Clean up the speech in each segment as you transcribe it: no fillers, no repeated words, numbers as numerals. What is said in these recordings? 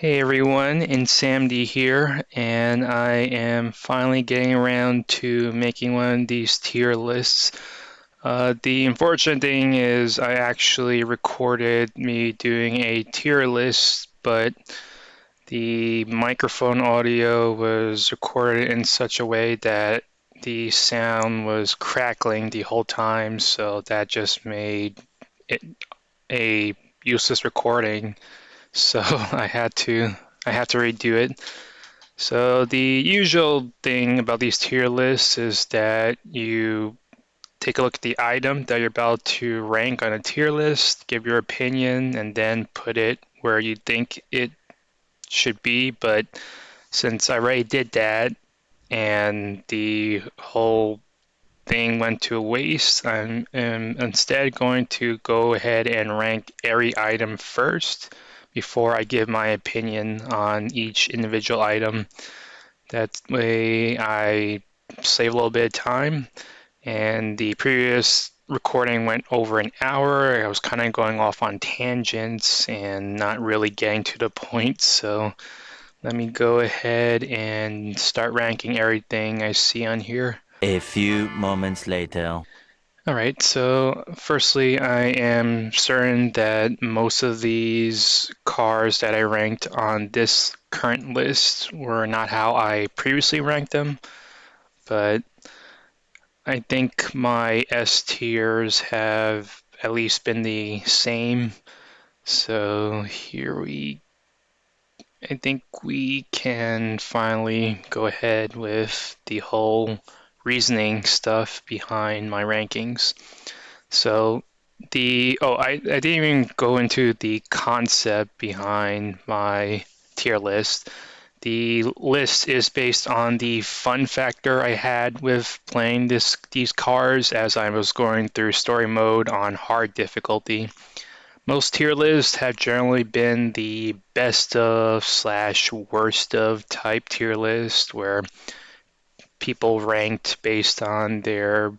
Hey everyone, Insanity here, and I am finally getting around to making one of these tier lists. The unfortunate thing is I actually recorded me doing a tier list, but the microphone audio was recorded in such a way that the sound was crackling the whole time, so that just made it a useless recording. So I had to redo it. So the usual thing about these tier lists is that you take a look at the item that you're about to rank on a tier list, give your opinion, and then put it where you think it should be. But since I already did that and the whole thing went to waste, I'm instead going to go ahead and rank every item first before I give my opinion on each individual item. That way I save a little bit of time. And the previous recording went over an hour. I was kind of going off on tangents and not really getting to the point. So let me go ahead and start ranking everything I see on here. A few moments later. All right, so firstly, I am certain that most of these cars that I ranked on this current list were not how I previously ranked them, but I think my S tiers have at least been the same. So I think we can finally go ahead with the whole reasoning stuff behind my rankings. So I didn't even go into the concept behind my tier list. The list is based on the fun factor I had with playing these cars as I was going through story mode on hard difficulty. Most tier lists have generally been the best of slash worst of type tier list where people ranked based on their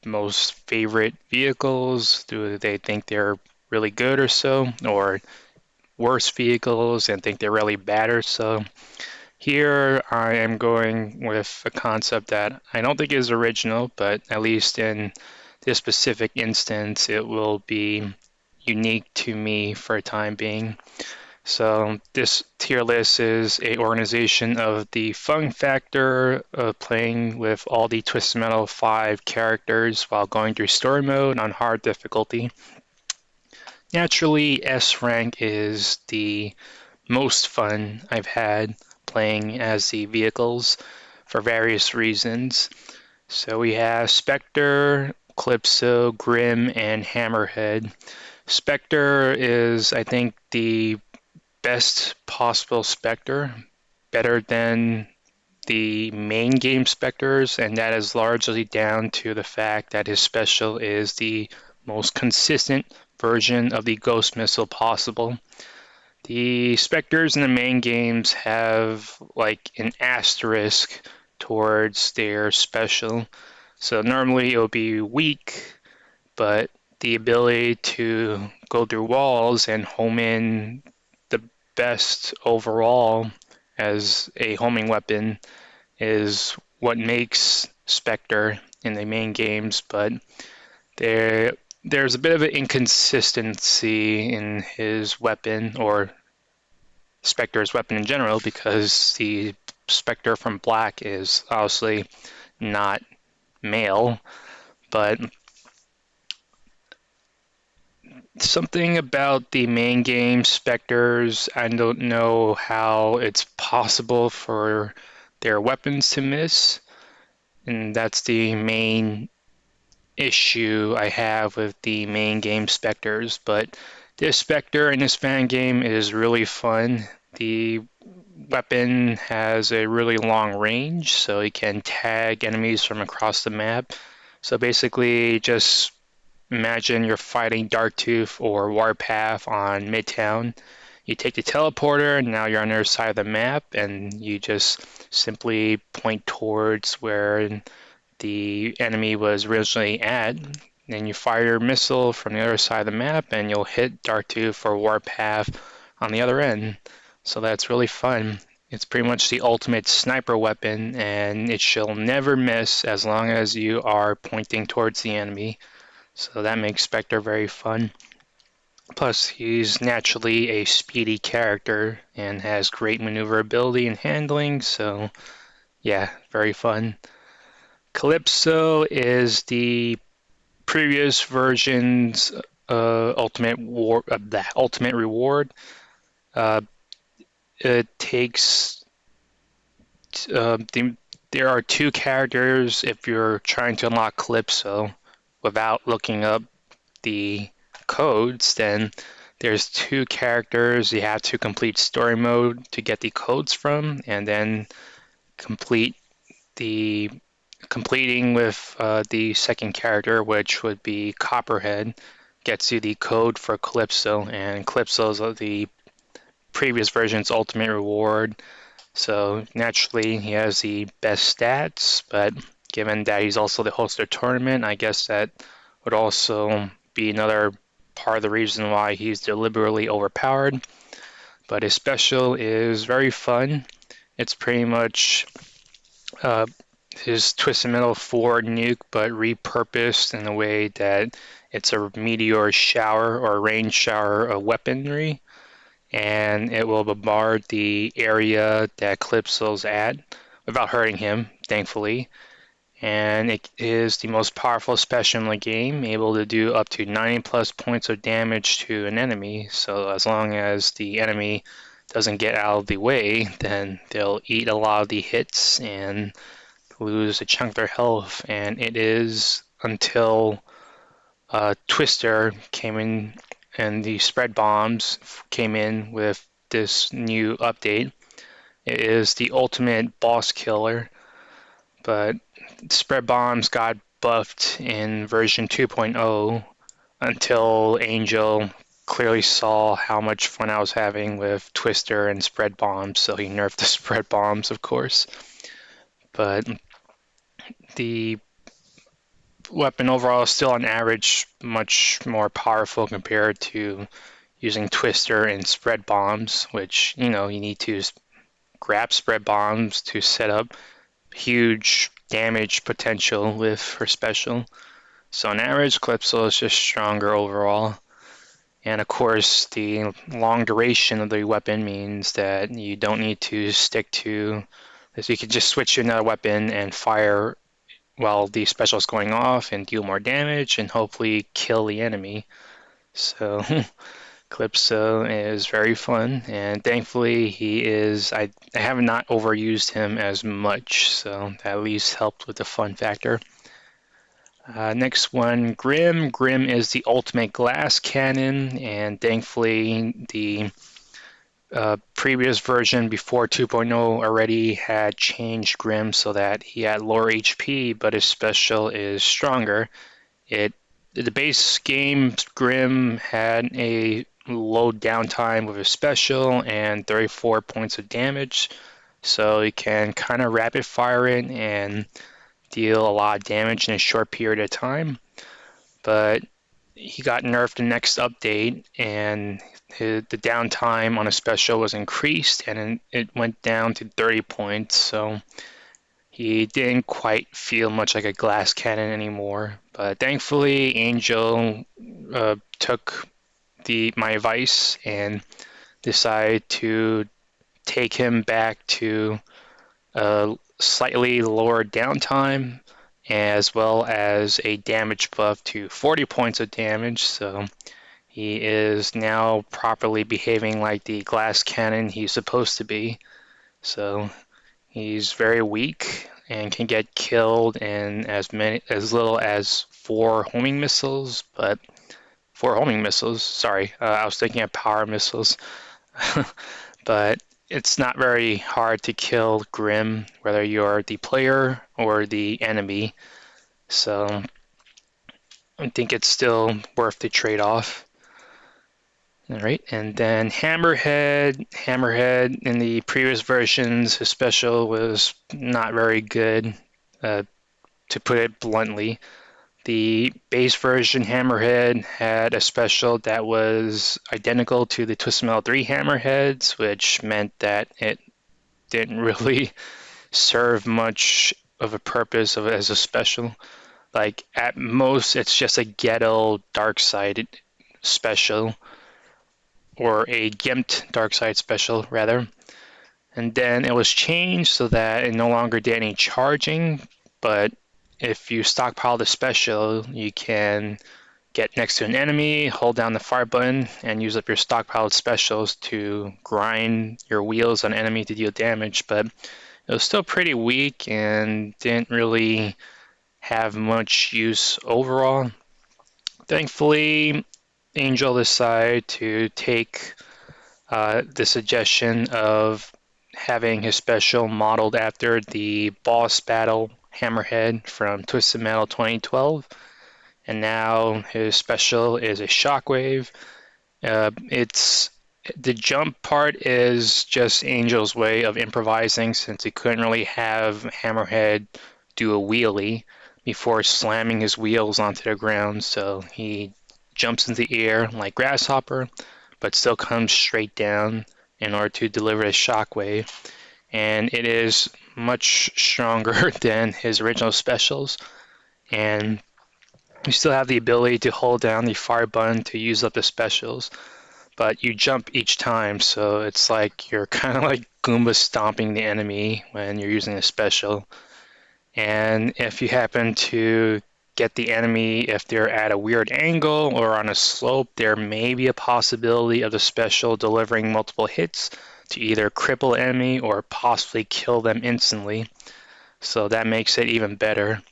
most favorite vehicles. Do they think they're really good or so, or worst vehicles and think they're really bad or so? Here I am going with a concept that I don't think is original, but at least in this specific instance, it will be unique to me for a time being. So this tier list is a organization of the fun factor of playing with all the Twisted Metal 5 characters while going through story mode on hard difficulty. Naturally, S rank is the most fun I've had playing as the vehicles for various reasons. So we have Spectre, Calypso, Grim, and Hammerhead. Spectre is, I think, the best possible Spectre, better than the main game Spectres, and that is largely down to the fact that his special is the most consistent version of the Ghost Missile possible. The Spectres in the main games have like an asterisk towards their special. So normally it will be weak, but the ability to go through walls and home in the best overall as a homing weapon is what makes Spectre in the main games, but there there's a bit of an inconsistency in his weapon or Spectre's weapon in general because the Spectre from Black is obviously not male, but something about the main game Spectres, I don't know how it's possible for their weapons to miss, and that's the main issue I have with the main game Spectres. But this Spectre in this fan game is really fun. The weapon has a really long range, so it can tag enemies from across the map. So basically, just imagine you're fighting Darktooth or Warpath on Midtown. You take the teleporter, and now you're on the other side of the map, and you just simply point towards where the enemy was originally at. Then you fire your missile from the other side of the map, and you'll hit Darktooth or Warpath on the other end. So that's really fun. It's pretty much the ultimate sniper weapon, and it shall never miss as long as you are pointing towards the enemy. So that makes Spectre very fun. Plus, he's naturally a speedy character and has great maneuverability and handling, so yeah, very fun. Calypso is the previous version's ultimate reward. Uh, it takes uh, the, there are two characters if you're trying to unlock Calypso without looking up the codes, then there's two characters you have to complete story mode to get the codes from, and then complete the completing with the second character, which would be Copperhead, gets you the code for Calypso, and Calypso is the previous version's ultimate reward. So naturally, he has the best stats, but given that he's also the host of the tournament, I guess that would also be another part of the reason why he's deliberately overpowered. But his special is very fun. It's pretty much uh, his Twisted Metal 4 nuke, but repurposed in a way that it's a meteor shower or rain shower of weaponry, and it will bombard the area that Calypso's at without hurting him, thankfully. And it is the most powerful special in the game, able to do up to 90 plus points of damage to an enemy. So as long as the enemy doesn't get out of the way, then they'll eat a lot of the hits and lose a chunk of their health. And it is until Twister came in and the spread bombs came in with this new update. It is the ultimate boss killer, but spread bombs got buffed in version 2.0 until Angel clearly saw how much fun I was having with Twister and spread bombs, so he nerfed the spread bombs, of course. But the weapon overall is still on average much more powerful compared to using Twister and spread bombs, which, you need to grab spread bombs to set up huge damage potential with her special. So on average, Calypso is just stronger overall. And of course, the long duration of the weapon means that you don't need to stick to this. You can just switch to another weapon and fire while the special is going off and deal more damage and hopefully kill the enemy. So Calypso is very fun, and thankfully I have not overused him as much, so that at least helped with the fun factor. Next one, Grim. Grim is the ultimate glass cannon, and thankfully the previous version before 2.0 already had changed Grim so that he had lower HP, but his special is stronger. The base game Grim had a low downtime with his special and 34 points of damage, so you can kind of rapid fire it and deal a lot of damage in a short period of time. But he got nerfed the next update, and the downtime on a special was increased, and it went down to 30 points. So he didn't quite feel much like a glass cannon anymore. But thankfully, Angel took my advice and decided to take him back to a slightly lower downtime, as well as a damage buff to 40 points of damage. So he is now properly behaving like the glass cannon he's supposed to be. So he's very weak and can get killed in as little as 4 homing missiles. Sorry, I was thinking of power missiles. But it's not very hard to kill Grim, whether you're the player or the enemy. So I think it's still worth the trade-off. All right, and then Hammerhead. Hammerhead in the previous versions, his special was not very good, to put it bluntly. The base version Hammerhead had a special that was identical to the Twisted Metal 3 Hammerheads, which meant that it didn't really serve much of a purpose as a special. Like, at most, it's just a ghetto dark side special, or a gimped dark side special, rather. And then it was changed so that it no longer did any charging, but if you stockpile the special, you can get next to an enemy, hold down the fire button, and use up your stockpiled specials to grind your wheels on enemy to deal damage. But it was still pretty weak and didn't really have much use overall. Thankfully, Angel decided to take the suggestion of having his special modeled after the boss battle Hammerhead from Twisted Metal 2012, and now his special is a Shockwave. It's the jump part is just Angel's way of improvising, since he couldn't really have Hammerhead do a wheelie before slamming his wheels onto the ground, so he jumps into the air like Grasshopper, but still comes straight down in order to deliver a shockwave. And it is much stronger than his original specials. And you still have the ability to hold down the fire button to use up the specials, but you jump each time, so it's like you're kind of like Goomba stomping the enemy when you're using a special. And if you happen to get the enemy, if they're at a weird angle or on a slope, there may be a possibility of the special delivering multiple hits to either cripple the enemy or possibly kill them instantly. So that makes it even better.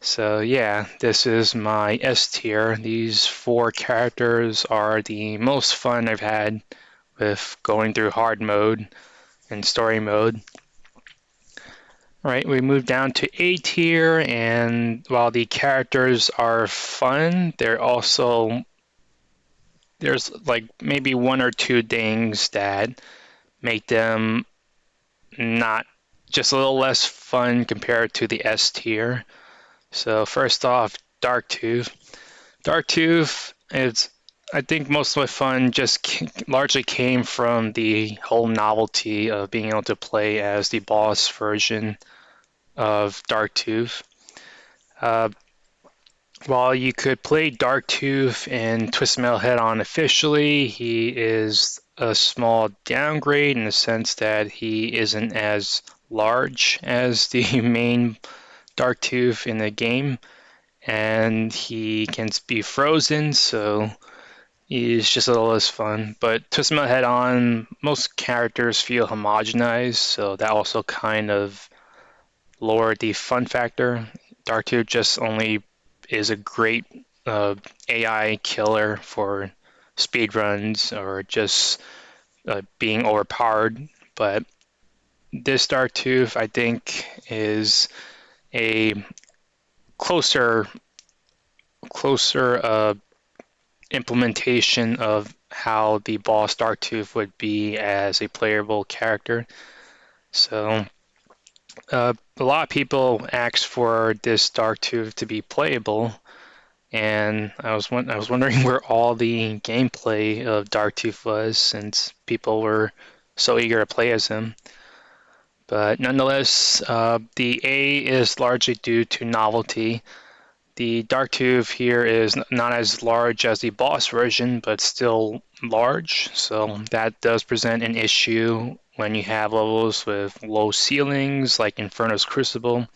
So yeah, this is my S tier. These 4 characters are the most fun I've had with going through hard mode and story mode. Right, we move down to A tier, and while the characters are fun, there's like maybe 1 or 2 things that make them not just a little less fun compared to the S tier. So first off, Darktooth. Darktooth is, I think most of my fun just largely came from the whole novelty of being able to play as the boss version of Darktooth. Uh, while you could play Darktooth in Twisted Metal Head-On officially, he is a small downgrade in the sense that he isn't as large as the main Darktooth in the game, and he can be frozen, so he's just a little less fun. But Twisted Metal Head-On, most characters feel homogenized, so that also kind of lowered the fun factor. Darktooth just only is a great AI killer for speedruns or just being overpowered. But this Darktooth, I think, is a closer implementation of how the boss Darktooth would be as a playable character. So a lot of people asked for this Darktooth to be playable, and I was wondering where all the gameplay of Darktooth was, since people were so eager to play as him. But nonetheless, the A is largely due to novelty. The Darktooth here is not as large as the boss version, but still large, so that does present an issue when you have levels with low ceilings, like Inferno's Crucible,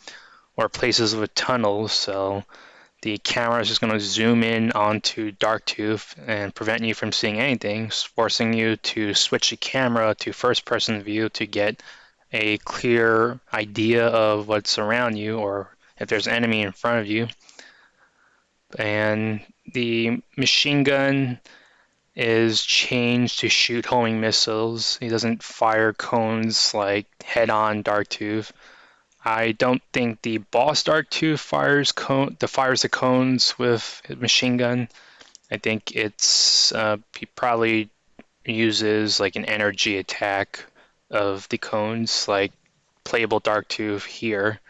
or places with tunnels, so the camera is just going to zoom in onto Darktooth and prevent you from seeing anything, forcing you to switch the camera to first-person view to get a clear idea of what's around you or if there's an enemy in front of you. And the machine gun is changed to shoot homing missiles. He doesn't fire cones like head-on Darktooth. I don't think the boss Darktooth fires the cones with a machine gun. I think it's he probably uses like an energy attack of the cones, like playable Darktooth here.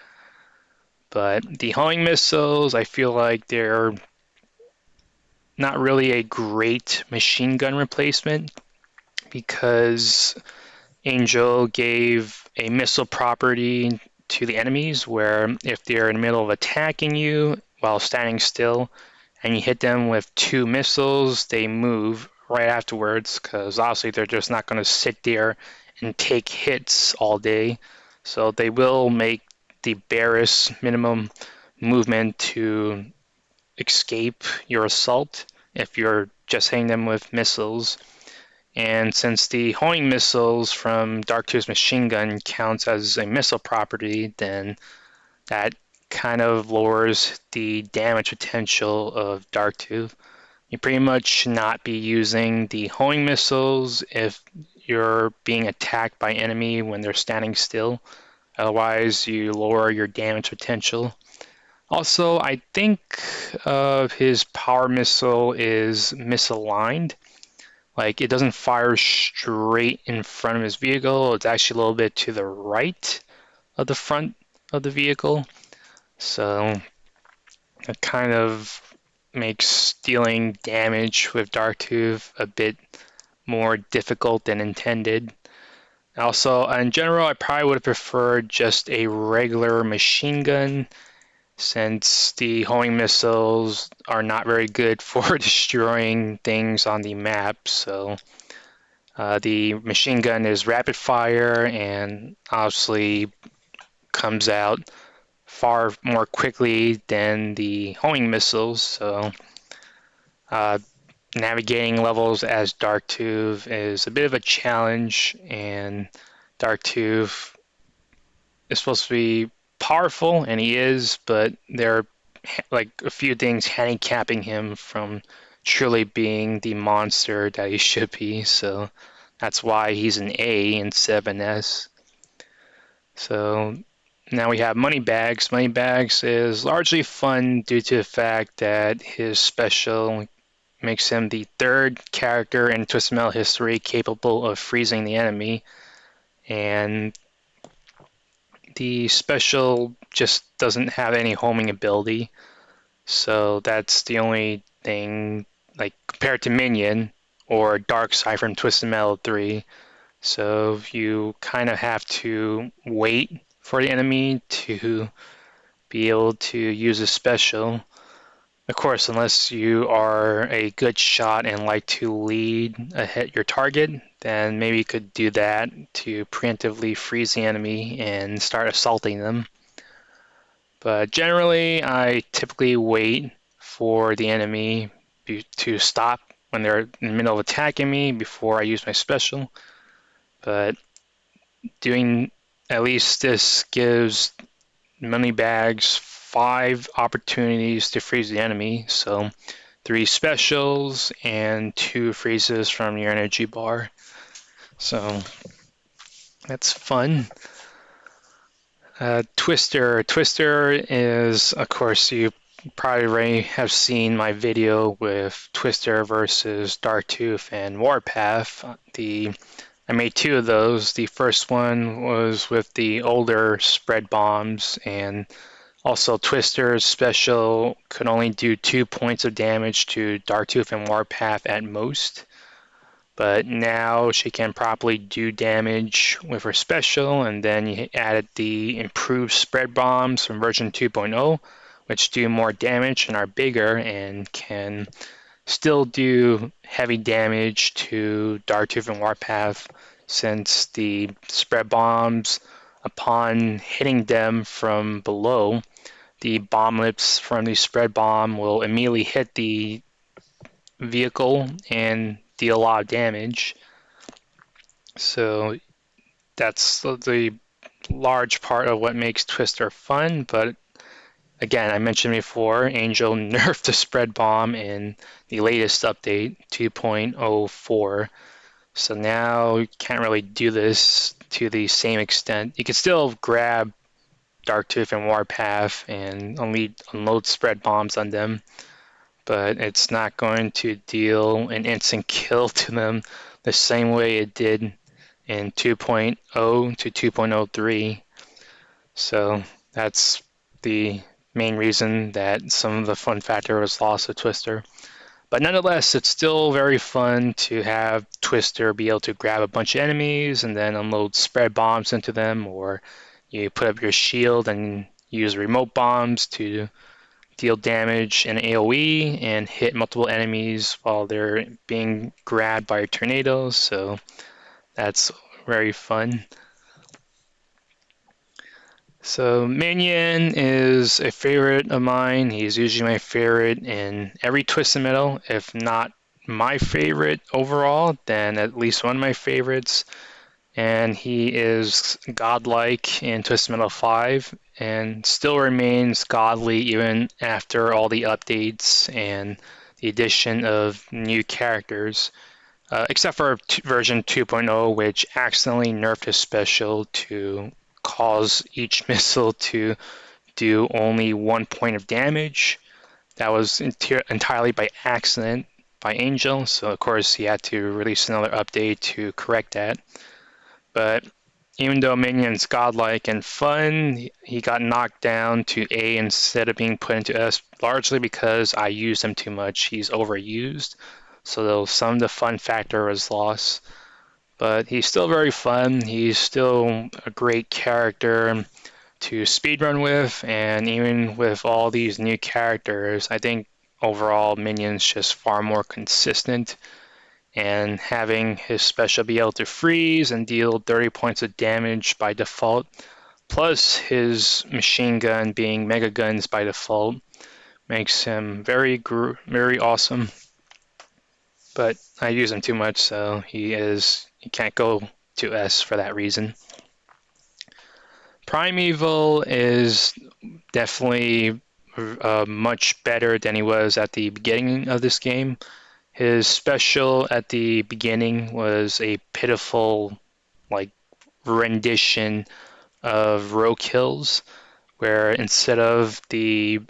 But the homing missiles, I feel like they're not really a great machine gun replacement because Angel gave a missile property to the enemies where if they're in the middle of attacking you while standing still and you hit them with 2 missiles, they move right afterwards because obviously they're just not going to sit there and take hits all day. So they will make the barest minimum movement to escape your assault if you're just hitting them with missiles. And since the homing missiles from Darktooth's machine gun counts as a missile property, then that kind of lowers the damage potential of Darktooth. You pretty much should not be using the homing missiles if you're being attacked by enemy when they're standing still. Otherwise, you lower your damage potential. Also, I think his power missile is misaligned. Like, it doesn't fire straight in front of his vehicle. It's actually a little bit to the right of the front of the vehicle. So it kind of makes dealing damage with Darktooth a bit more difficult than intended. Also, in general, I probably would have preferred just a regular machine gun since the homing missiles are not very good for destroying things on the map. So the machine gun is rapid fire and obviously comes out far more quickly than the homing missiles. So uh, navigating levels as Darktooth is a bit of a challenge, and Darktooth is supposed to be powerful, and he is, but there are like a few things handicapping him from truly being the monster that he should be. So that's why he's an A instead of an S. So now we have Moneybags. Moneybags is largely fun due to the fact that his special makes him the third character in Twisted Metal history capable of freezing the enemy. And the special just doesn't have any homing ability. So that's the only thing, like compared to Minion or Darkseid from Twisted Metal 3. So you kind of have to wait for the enemy to be able to use a special. Of course, unless you are a good shot and like to lead ahead your target, then maybe you could do that to preemptively freeze the enemy and start assaulting them. But generally, I typically wait for the enemy to stop when they're in the middle of attacking me before I use my special. But doing at least this gives Moneybags 5 opportunities to freeze the enemy. So 3 specials and 2 freezes from your energy bar. So that's fun. Twister. Twister is, of course, you probably already have seen my video with Twister versus Darktooth and Warpath. I made 2 of those. The first one was with the older spread bombs, and also Twister's special could only do 2 points of damage to Darktooth and Warpath at most. But now she can properly do damage with her special, and then you added the improved spread bombs from version 2.0, which do more damage and are bigger and can still do heavy damage to Darktooth and Warpath, since the spread bombs, upon hitting them from below, the bomb lips from the spread bomb will immediately hit the vehicle and deal a lot of damage. So that's the large part of what makes Twister fun, but again, I mentioned before, Angel nerfed the spread bomb in the latest update, 2.04. So now you can't really do this to the same extent. You can still grab Darktooth and Warpath and unload spread bombs on them, but it's not going to deal an instant kill to them the same way it did in 2.0 to 2.03. So that's the main reason that some of the fun factor was lost to Twister. But nonetheless, it's still very fun to have Twister be able to grab a bunch of enemies and then unload spread bombs into them, or you put up your shield and use remote bombs to deal damage in AoE and hit multiple enemies while they're being grabbed by tornadoes. So that's very fun. So Minion is a favorite of mine. He's usually my favorite in every Twisted Metal. If not my favorite overall, then at least one of my favorites. And he is godlike in Twisted Metal 5 and still remains godly even after all the updates and the addition of new characters. Except for version 2.0, which accidentally nerfed his special to cause each missile to do only 1 point of damage. That was entirely by accident by Angel, so of course he had to release another update to correct that. But even though Minion's godlike and fun, he got knocked down to A instead of being put into S, largely because I used him too much. He's overused, so some of the fun factor was lost. But he's still very fun. He's still a great character to speedrun with, and even with all these new characters, I think overall Minion's just far more consistent. And having his special be able to freeze and deal 30 points of damage by default, plus his machine gun being mega guns by default, makes him very awesome. But I use him too much, so he can't go to S for that reason. Primeval is definitely much better than he was at the beginning of this game. His special at the beginning was a pitiful, like, rendition of row kills, where instead of the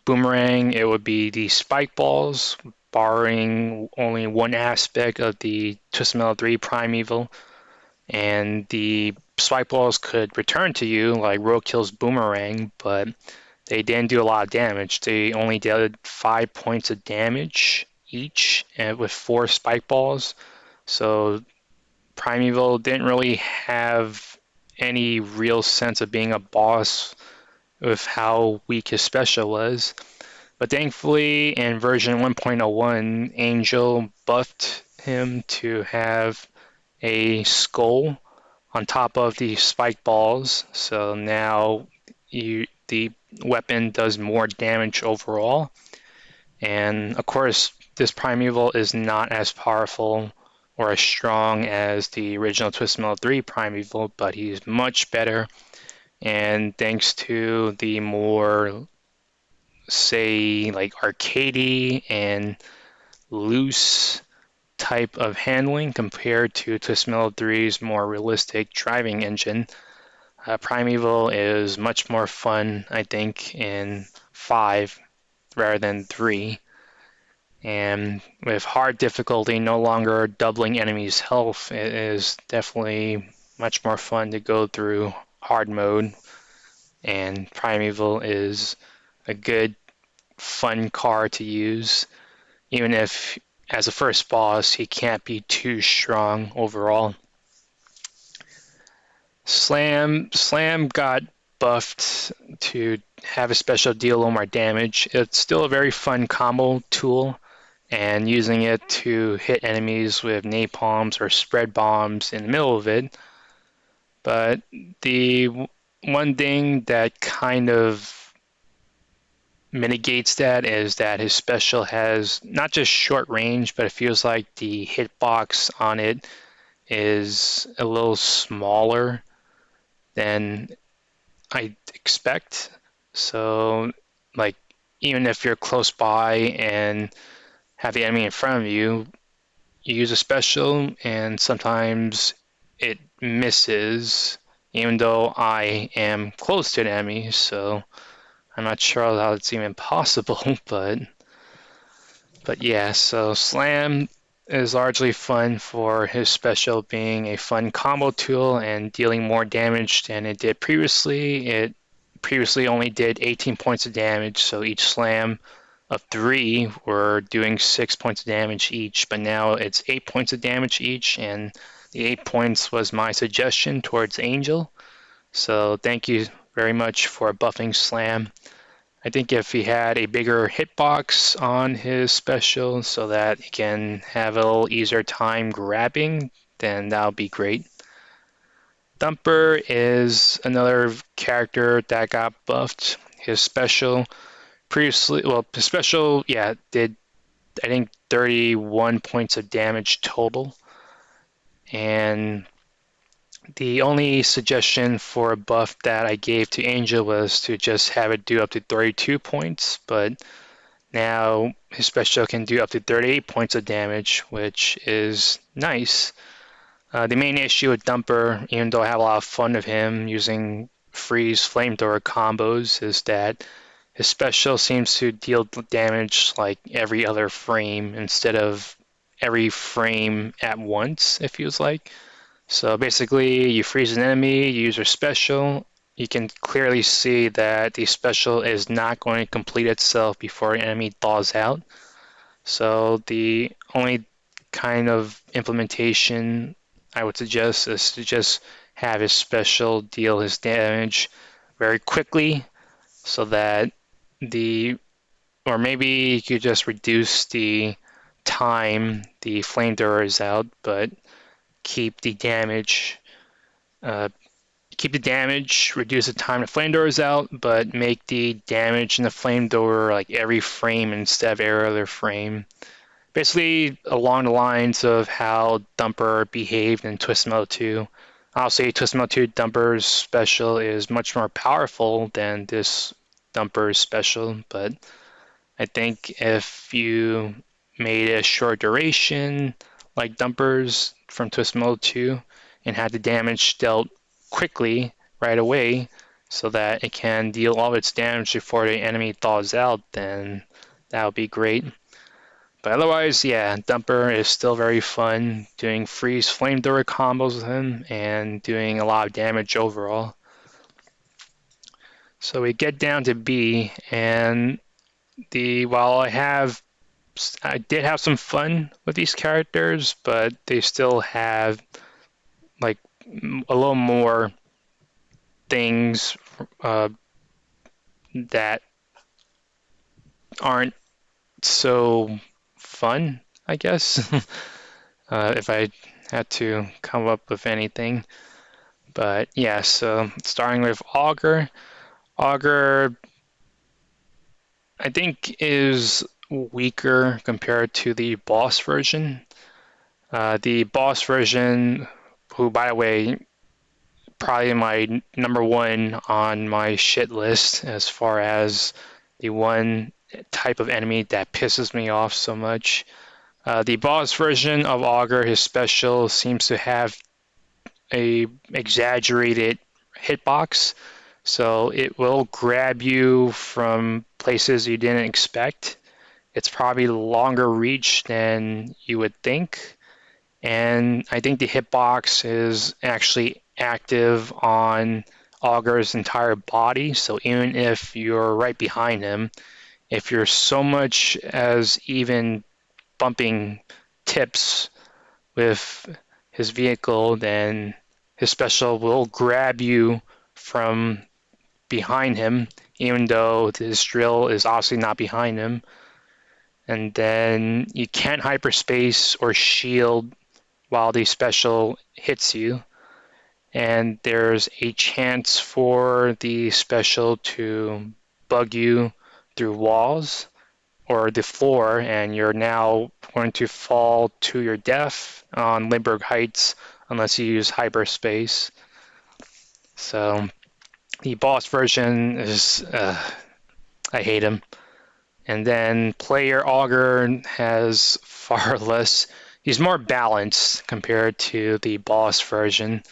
boomerang, it would be the spike balls, borrowing only one aspect of the Twisted Metal 3 Primeval, and the spike balls could return to you like Roadkill's boomerang, but they didn't do a lot of damage. They only did 5 points of damage each with 4 spike balls. So Primeval didn't really have any real sense of being a boss with how weak his special was. But thankfully, in version 1.01, Angel buffed him to have a skull on top of the spike balls. So now the weapon does more damage overall. And of course, this Primeval is not as powerful or as strong as the original Twisted Metal 3 Primeval, but he's much better. And thanks to the more, say, like arcadey and loose type of handling compared to Twisted Metal 3's more realistic driving engine, Primeval is much more fun, I think, in 5 rather than 3. And with hard difficulty no longer doubling enemies' health, it is definitely much more fun to go through hard mode. And Primeval is a good, fun car to use, even if as a first boss he can't be too strong overall. Slam got buffed to have a special deal a little more damage. It's still a very fun combo tool, and using it to hit enemies with napalms or spread bombs in the middle of it. But the one thing that kind of mitigates that is that his special has not just short range, but it feels like the hitbox on it is a little smaller than I expect. So, like, even if you're close by and have the enemy in front of you, you use a special and sometimes it misses, even though I am close to an enemy, so I'm not sure how it's even possible, but yeah, so Slam is largely fun for his special being a fun combo tool and dealing more damage than it did previously. It previously only did 18 points of damage, so each slam of 3 were doing 6 points of damage each, but now it's 8 points of damage each, and the 8 points was my suggestion towards Angel. So thank you very much for buffing Slam. I think if he had a bigger hitbox on his special so that he can have a little easier time grabbing, then that would be great. Thumper is another character that got buffed. His special previously, well, his special, yeah, did I think 31 points of damage total. And the only suggestion for a buff that I gave to Angel was to just have it do up to 32 points, but now his special can do up to 38 points of damage, which is nice. The main issue with Thumper, even though I have a lot of fun with him using freeze flamethrower combos, is that his special seems to deal damage like every other frame instead of every frame at once, it feels like. So basically, you freeze an enemy, you use your special, you can clearly see that the special is not going to complete itself before an enemy thaws out. So the only kind of implementation I would suggest is to just have his special deal his damage very quickly so that or maybe you could just reduce the time the flamethrower is out, but keep the damage, reduce the time the flamethrower is out, but make the damage in the flamethrower like every frame instead of every other frame. Basically, along the lines of how Thumper behaved in Twisted Metal 2. Obviously, Twisted Metal 2 Thumper's special is much more powerful than this Thumper's special, but I think if you made a short duration like Thumper's from Twisted Metal 2 and had the damage dealt quickly right away so that it can deal all of its damage before the enemy thaws out, then that would be great. But otherwise, yeah, Thumper is still very fun doing freeze flamethrower combos with him and doing a lot of damage overall. So we get down to B, and while I did have some fun with these characters, but they still have like a little more things that aren't so fun, I guess, if I had to come up with anything. But yeah, so starting with Augur. Augur, I think, is weaker compared to the boss version. The boss version, who, by the way, probably my number one on my shit list as far as the one type of enemy that pisses me off so much. The boss version of Augur, his special seems to have a exaggerated hitbox, so it will grab you from places you didn't expect. It's probably longer reach than you would think, and I think the hitbox is actually active on Augur's entire body, so even if you're right behind him, if you're so much as even bumping tips with his vehicle, then his special will grab you from behind him, even though his drill is obviously not behind him. And then you can't hyperspace or shield while the special hits you. And there's a chance for the special to bug you through walls or the floor, and you're now going to fall to your death on Limburg Heights unless you use hyperspace. So the boss version is, I hate him. And then player Augur has far less, he's more balanced compared to the boss version,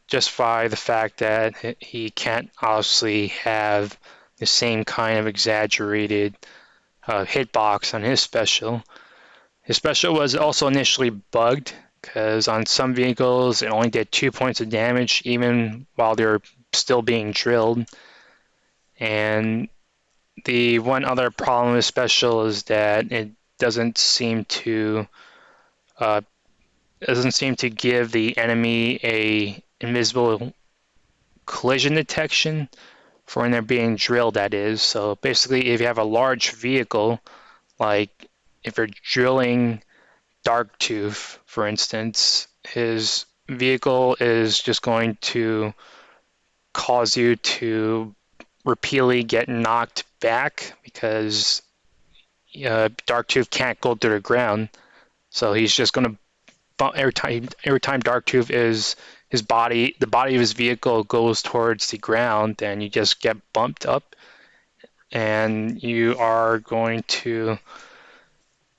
just by the fact that he can't obviously have the same kind of exaggerated hitbox on his special. His special was also initially bugged because on some vehicles it only did 2 points of damage even while they're still being drilled. And the one other problem with special is that it doesn't seem to uh, give the enemy a invisible collision detection for when they're being drilled, that is. So basically, if you have a large vehicle, like if you're drilling Darktooth, for instance, his vehicle is just going to cause you to repeatedly get knocked back because Darktooth can't go to the ground. So he's just going to bump every time Darktooth is the body of his vehicle goes towards the ground, then you just get bumped up, and you are going to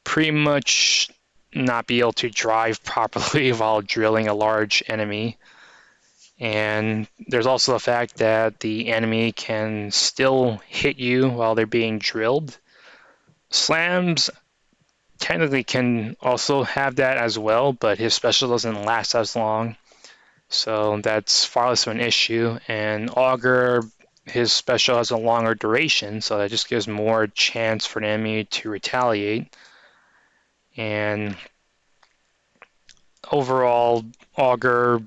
pretty much not be able to drive properly while drilling a large enemy. And there's also the fact that the enemy can still hit you while they're being drilled. Slams technically can also have that as well, but his special doesn't last as long. So that's far less of an issue. And Augur, his special has a longer duration, so that just gives more chance for an enemy to retaliate. And overall, Augur,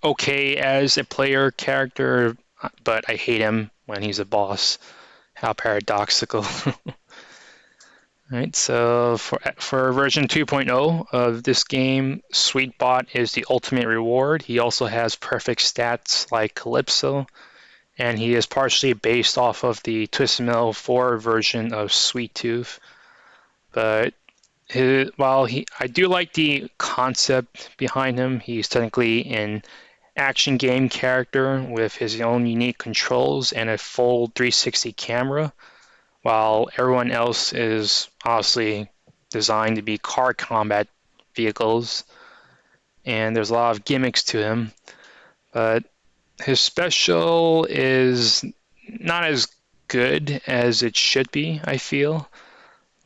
okay as a player character, but I hate him when he's a boss. How paradoxical. Alright, so for version 2.0 of this game, Sweetbot is the ultimate reward. He also has perfect stats like Calypso, and he is partially based off of the Twisted Metal 4 version of Sweet Tooth. But I do like the concept behind him, he's technically an action game character with his own unique controls and a full 360 camera, while everyone else is obviously designed to be car combat vehicles, and there's a lot of gimmicks to him. But his special is not as good as it should be, I feel.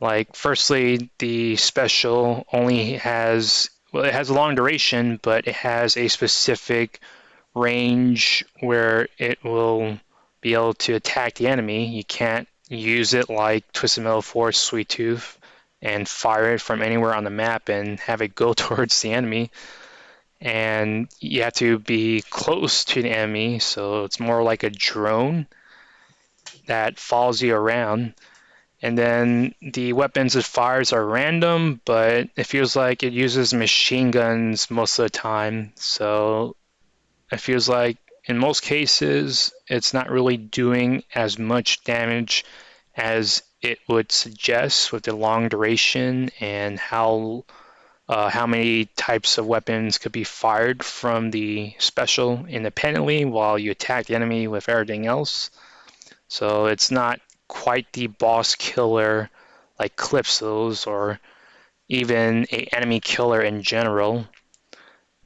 Like, firstly, the special only has, well, it has a long duration, but it has a specific range where it will be able to attack the enemy. You can't use it like Twisted Metal 4 Sweet Tooth and fire it from anywhere on the map and have it go towards the enemy. And you have to be close to the enemy, so it's more like a drone that follows you around. And then the weapons it fires are random, but it feels like it uses machine guns most of the time. So it feels like in most cases, it's not really doing as much damage as it would suggest with the long duration and how many types of weapons could be fired from the special independently while you attack the enemy with everything else. So it's not quite the boss killer like Calypso's or even an enemy killer in general.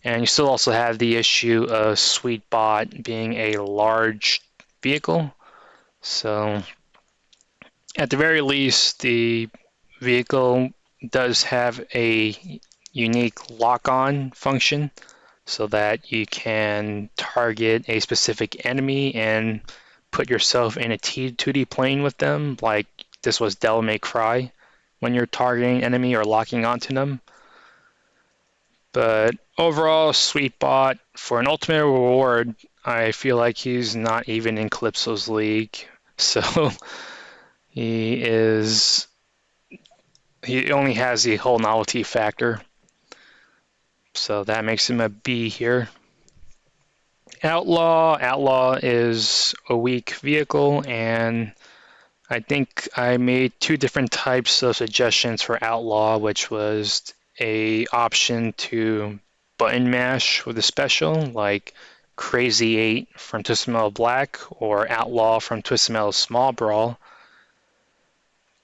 And you still also have the issue of Sweetbot being a large vehicle. So at the very least, the vehicle does have a unique lock-on function so that you can target a specific enemy and put yourself in a 2D plane with them, like this was Devil May Cry, when you're targeting an enemy or locking onto them. But overall, Sweetbot, for an ultimate reward, I feel like he's not even in Calypso's league. So he only has the whole novelty factor. So that makes him a B here. Outlaw is a weak vehicle, and I think I made two different types of suggestions for Outlaw, which was a option to button mash with a special, like Crazy 8 from Twisted Metal Black or Outlaw from Twisted Metal Small Brawl,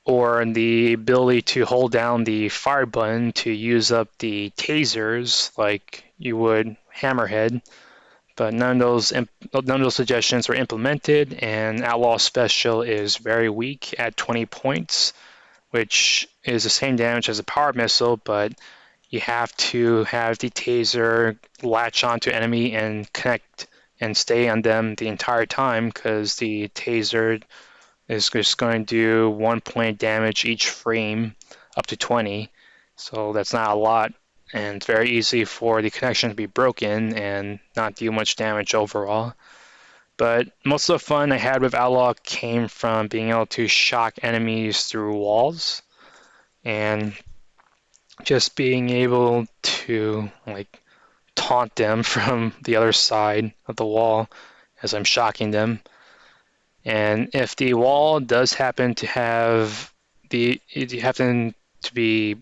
or the ability to hold down the fire button to use up the tasers like you would Hammerhead. But none of those suggestions were implemented, and Outlaw Special is very weak at 20 points, which is the same damage as a power missile, but you have to have the taser latch onto enemy and connect and stay on them the entire time because the taser is just going to do 1 point damage each frame up to 20. So that's not a lot, and it's very easy for the connection to be broken and not do much damage overall. But most of the fun I had with Outlaw came from being able to shock enemies through walls and just being able to like taunt them from the other side of the wall as I'm shocking them. And if the wall does happen to have you happen to be,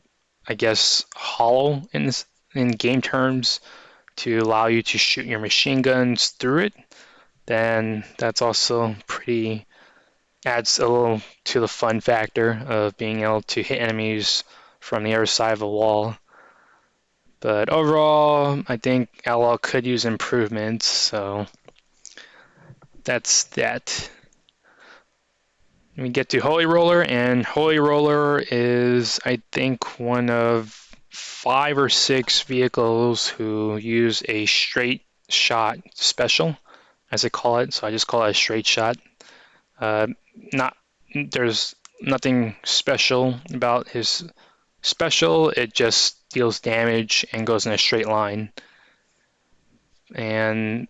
I guess, hollow in game terms to allow you to shoot your machine guns through it, then that's also pretty adds a little to the fun factor of being able to hit enemies from the other side of the wall. But overall, I think Outlaw could use improvements, so that's that. We get to Holy Roller, and Holy Roller is, I think, one of 5 or 6 vehicles who use a straight shot special, as I call it. So I just call it a straight shot. Not there's nothing special about his special. It just deals damage and goes in a straight line. And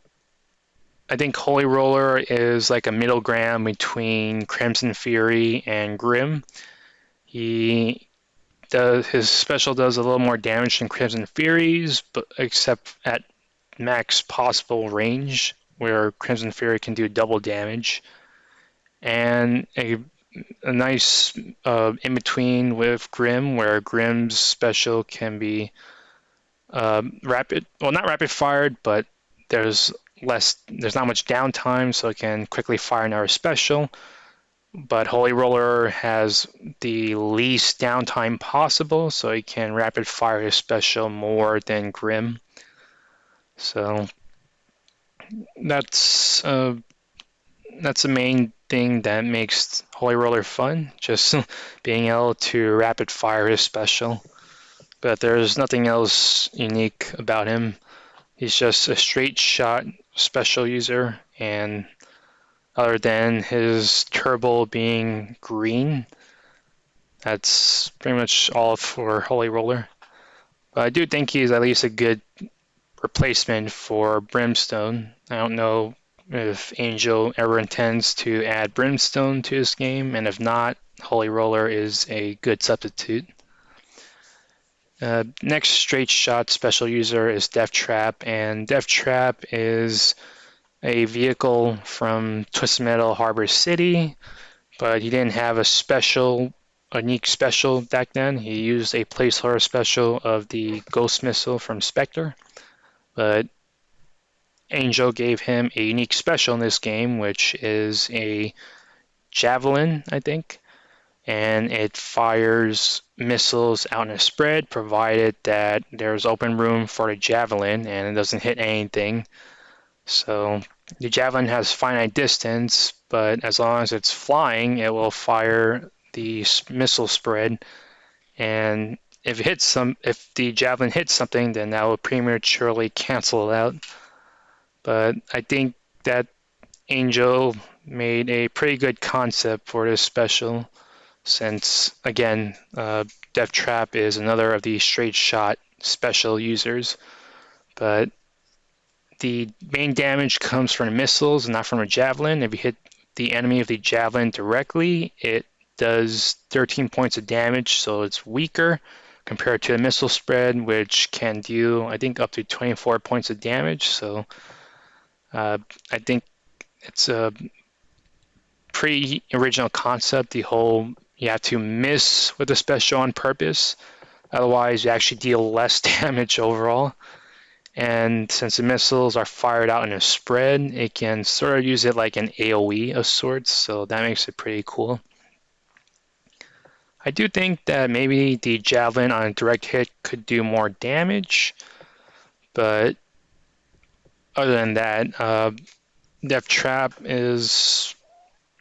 I think Holy Roller is like a middle ground between Crimson Fury and Grim. His special does a little more damage than Crimson Fury's, but except at max possible range, where Crimson Fury can do double damage. And a nice in between with Grim, where Grim's special can be rapid, well, not rapid fired, but there's not much downtime, so it can quickly fire another special. But Holy Roller has the least downtime possible, so he can rapid fire his special more than Grim. So that's the main thing that makes Holy Roller fun, just being able to rapid fire his special. But there's nothing else unique about him. He's just a straight shot special user, and other than his turbo being green, that's pretty much all for Holy Roller. But I do think he's at least a good replacement for Brimstone. I don't know if Angel ever intends to add Brimstone to his game, and if not, Holy Roller is a good substitute. Next straight shot special user is Death Trap, and Death Trap is a vehicle from Twisted Metal Harbor City, but he didn't have a unique special back then. He used a placeholder special of the Ghost Missile from Spectre, but Angel gave him a unique special in this game, which is a Javelin, I think, and it fires missiles out in a spread, provided that there's open room for the Javelin and it doesn't hit anything. So the Javelin has finite distance, but as long as it's flying, it will fire the missile spread. And if the Javelin hits something, then that will prematurely cancel it out. But I think that Angel made a pretty good concept for this special, since again, Death Trap is another of the straight shot special users, but the main damage comes from the missiles and not from a Javelin. If you hit the enemy of the Javelin directly, it does 13 points of damage, so it's weaker compared to the missile spread, which can do, I think, up to 24 points of damage. So I think it's a pretty original concept. The whole you have to miss with the special on purpose, otherwise you actually deal less damage overall. And since the missiles are fired out in a spread, it can sort of use it like an AoE of sorts, so that makes it pretty cool. I do think that maybe the Javelin on a direct hit could do more damage, but other than that, Death Trap is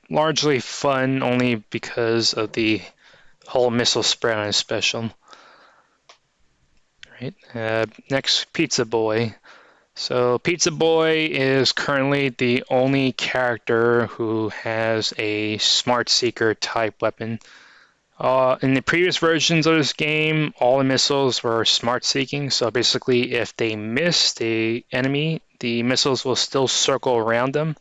largely fun only because of the whole missile spread on his special. Right. Next, Pizza Boy. So Pizza Boy is currently the only character who has a Smart Seeker type weapon. In the previous versions of this game, all the missiles were smart seeking. So basically, if they miss the enemy, the missiles will still circle around them.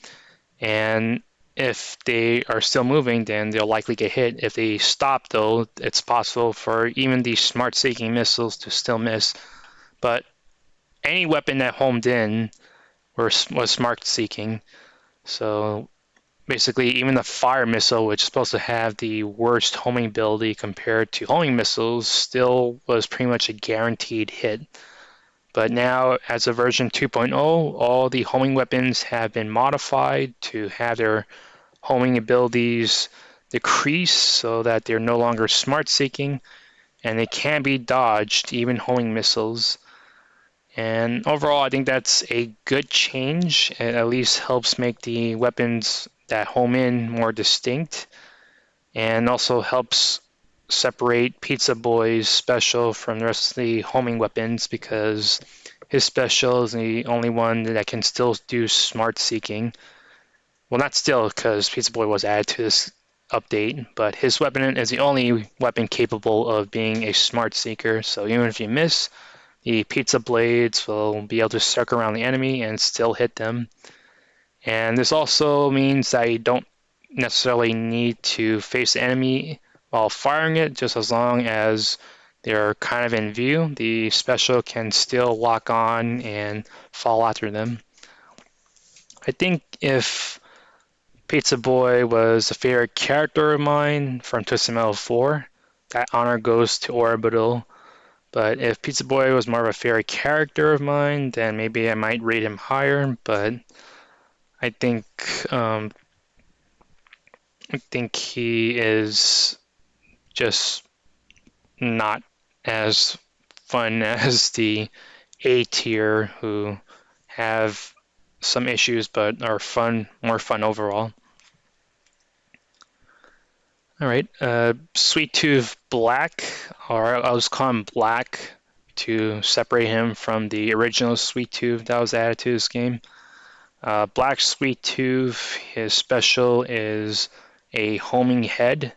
And if they are still moving, then they'll likely get hit. If they stop, though, it's possible for even these smart seeking missiles to still miss. But any weapon that homed in was smart seeking. So basically, even the fire missile, which is supposed to have the worst homing ability compared to homing missiles, still was pretty much a guaranteed hit. But now, as of version 2.0, all the homing weapons have been modified to have their homing abilities decrease so that they're no longer smart seeking and they can be dodged, even homing missiles. And overall, I think that's a good change. It at least helps make the weapons that home in more distinct and also helps separate Pizza Boy's special from the rest of the homing weapons because his special is the only one that can still do smart seeking. Well, not still, because Pizza Boy was added to this update, but his weapon is the only weapon capable of being a smart seeker. So even if you miss, the pizza blades will be able to circle around the enemy and still hit them. And this also means that you don't necessarily need to face the enemy while firing it, just as long as they're kind of in view. The special can still lock on and fall after them. I think if Pizza Boy was a favorite character of mine from Twisted Metal 4, that honor goes to Orbital. But if Pizza Boy was more of a favorite character of mine, then maybe I might rate him higher. But I think um, I think he is just not as fun as the A tier, who have some issues but are fun, more fun overall. All right, Sweet Tooth Black, or I'll just call him Black to separate him from the original Sweet Tooth that was added to this game. Black Sweet Tooth, his special is a homing head.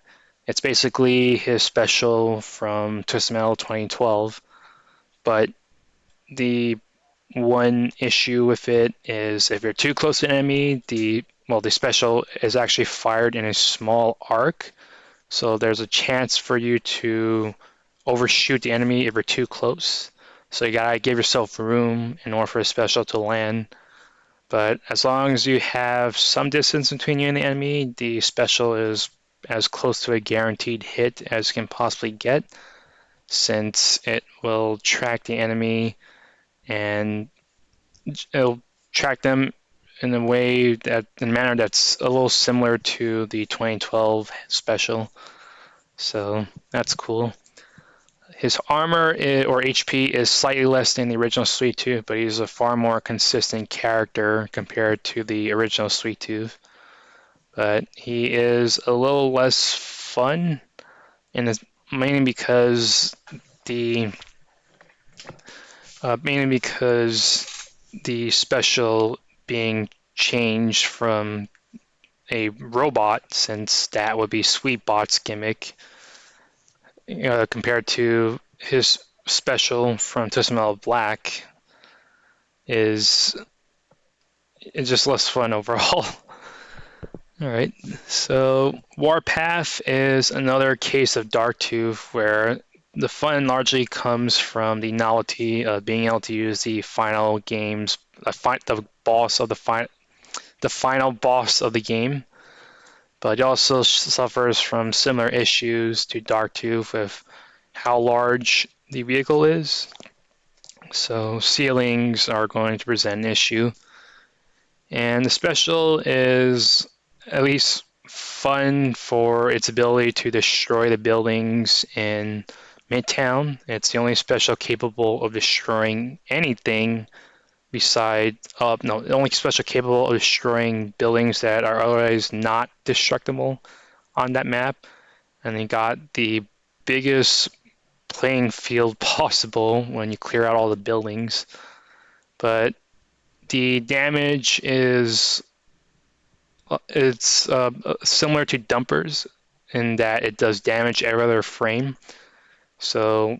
It's basically his special from Twisted Metal 2012, but the one issue with it is if you're too close to an enemy, the special is actually fired in a small arc, so there's a chance for you to overshoot the enemy if you're too close. So you gotta give yourself room in order for a special to land. But as long as you have some distance between you and the enemy, the special is as close to a guaranteed hit as you can possibly get, since it will track the enemy and it'll track them in a manner that's a little similar to the 2012 special. So that's cool. His armor or HP is slightly less than the original Sweet Tooth, but he's a far more consistent character compared to the original Sweet Tooth. But he is a little less fun, and it's mainly because the special being changed from a robot, since that would be Sweetbot's gimmick, compared to his special from Twisted Metal Black, is it's just less fun overall. All right, so Warpath is another case of Darktooth where the fun largely comes from the novelty of being able to use the final game's the final boss of the game. But it also suffers from similar issues to Darktooth with how large the vehicle is. So ceilings are going to present an issue. And the special is at least fun for its ability to destroy the buildings in Midtown. It's the only special capable of destroying anything the only special capable of destroying buildings that are otherwise not destructible on that map. And they got the biggest playing field possible when you clear out all the buildings. But The damage is it's similar to Dumpers in that it does damage every other frame. So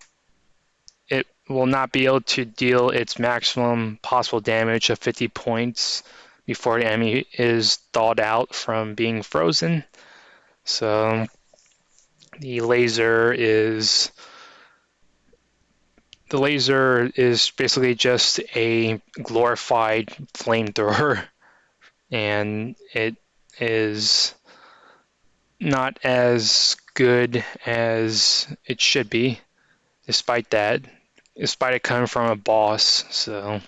it will not be able to deal its maximum possible damage of 50 points before the enemy is thawed out from being frozen. So the laser is basically just a glorified flamethrower, and it is not as good as it should be, despite it coming from a boss. So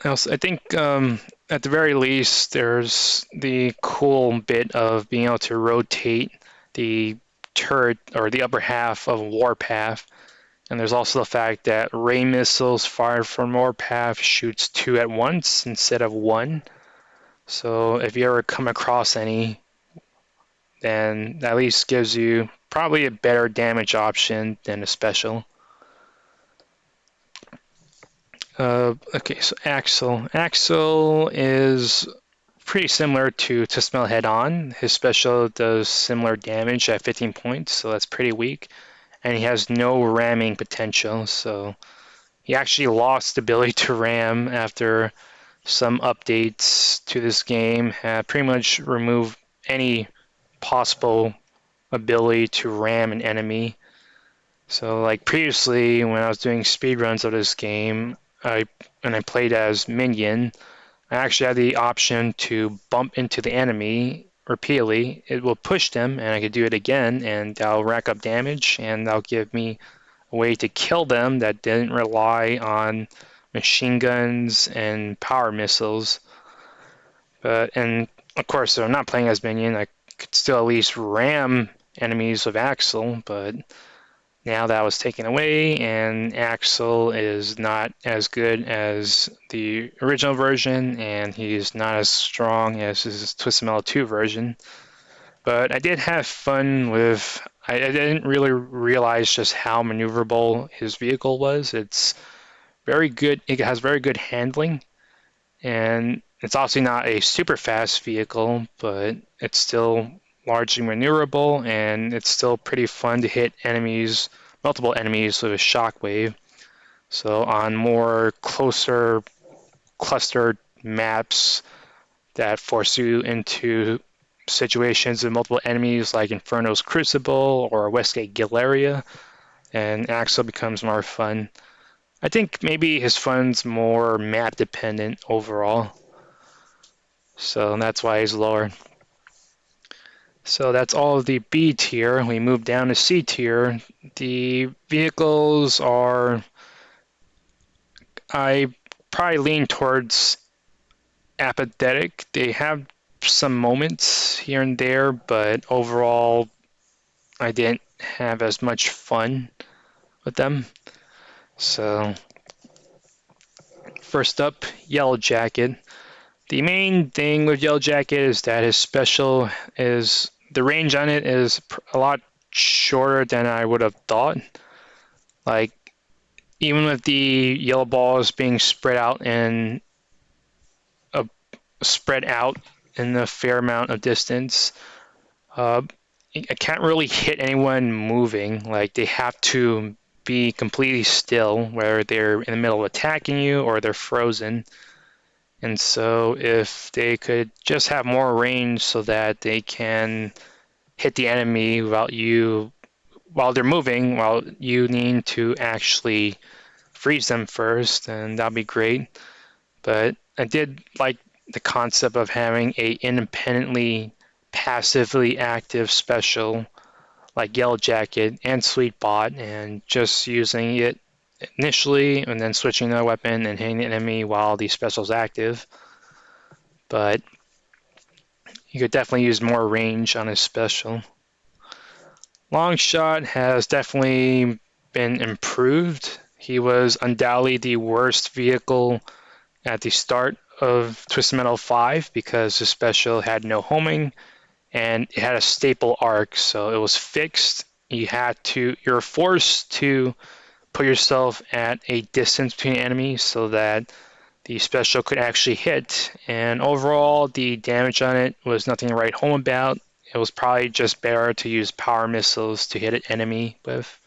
I think at the very least, there's the cool bit of being able to rotate the turret or the upper half of Warpath. And there's also the fact that ray missiles fired from Warpath shoots 2 at once instead of 1. So if you ever come across any, then that at least gives you probably a better damage option than a special. Okay, so Axel. Axel is pretty similar to Tusmel Head On. His special does similar damage at 15 points, so that's pretty weak. And he has no ramming potential, so he actually lost the ability to ram after some updates to this game have pretty much removed any possible ability to ram an enemy. So like previously when I was doing speedruns of this game, I played as Minion, I actually had the option to bump into the enemy repeatedly. It will push them, and I could do it again, and that'll rack up damage, and that'll give me a way to kill them that didn't rely on machine guns and power missiles. And of course, so I'm not playing as Minion. I could still at least ram enemies with Axel, but now that was taken away, and Axel is not as good as the original version, and he's not as strong as his Twisted Metal 2 version. But I did have fun with. I didn't really realize just how maneuverable his vehicle was. It's very good. It has very good handling, and it's obviously not a super fast vehicle, but it's still largely maneuverable, and it's still pretty fun to hit multiple enemies with a shockwave. So on more closer clustered maps that force you into situations with multiple enemies like Inferno's Crucible or Westgate Galeria, and Axel becomes more fun. I think maybe his fun's more map dependent overall, so that's why he's lower. So that's all of the B tier. We move down to C tier. The vehicles are, I probably lean towards apathetic. They have some moments here and there, but overall, I didn't have as much fun with them. So, first up, Yellow Jacket. The main thing with Yellow Jacket is that his special is, the range on it is a lot shorter than I would have thought. Like, even with the yellow balls being spread out in a fair amount of distance, I can't really hit anyone moving. Like, they have to be completely still, whether they're in the middle of attacking you or they're frozen. And so if they could just have more range so that they can hit the enemy while they're moving, while you need to actually freeze them first, then that'd be great. But I did like the concept of having a independently passively active special like Yellow Jacket and Sweet Bot, and just using it initially and then switching to a weapon and hitting the enemy while the special is active. But you could definitely use more range on his special. Longshot has definitely been improved. He was undoubtedly the worst vehicle at the start of Twisted Metal 5 because his special had no homing and it had a staple arc, so it was fixed. You're forced to put yourself at a distance between enemies so that the special could actually hit. And overall, the damage on it was nothing to write home about. It was probably just better to use power missiles to hit an enemy with.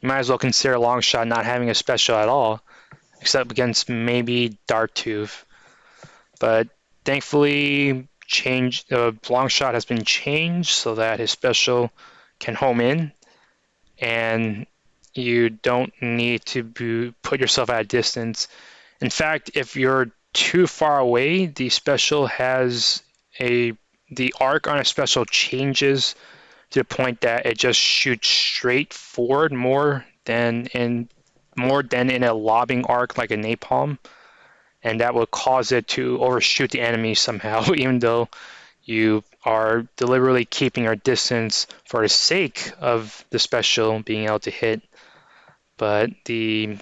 You might as well consider Longshot not having a special at all, except against maybe Darktooth. But thankfully, Longshot has been changed so that his special can home in, and you don't need to put yourself at a distance. In fact, if you're too far away, the special has the arc on a special changes to the point that it just shoots straight forward more than in a lobbing arc like a napalm, and that would cause it to overshoot the enemy somehow, even though you are deliberately keeping your distance for the sake of the special being able to hit. But the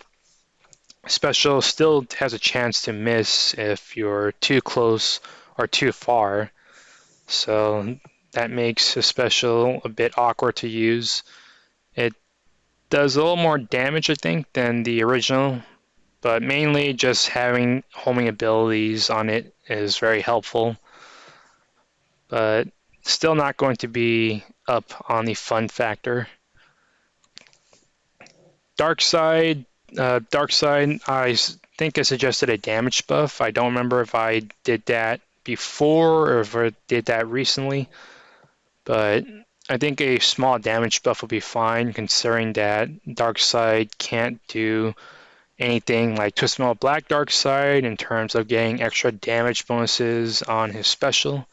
special still has a chance to miss if you're too close or too far. So that makes a special a bit awkward to use. It does a little more damage, I think, than the original, but mainly just having homing abilities on it is very helpful. But still not going to be up on the fun factor. Darkside, I think I suggested a damage buff. I don't remember if I did that before or if I did that recently, but I think a small damage buff will be fine, considering that Darkside can't do anything like Twisted Metal Black Darkside in terms of getting extra damage bonuses on his special.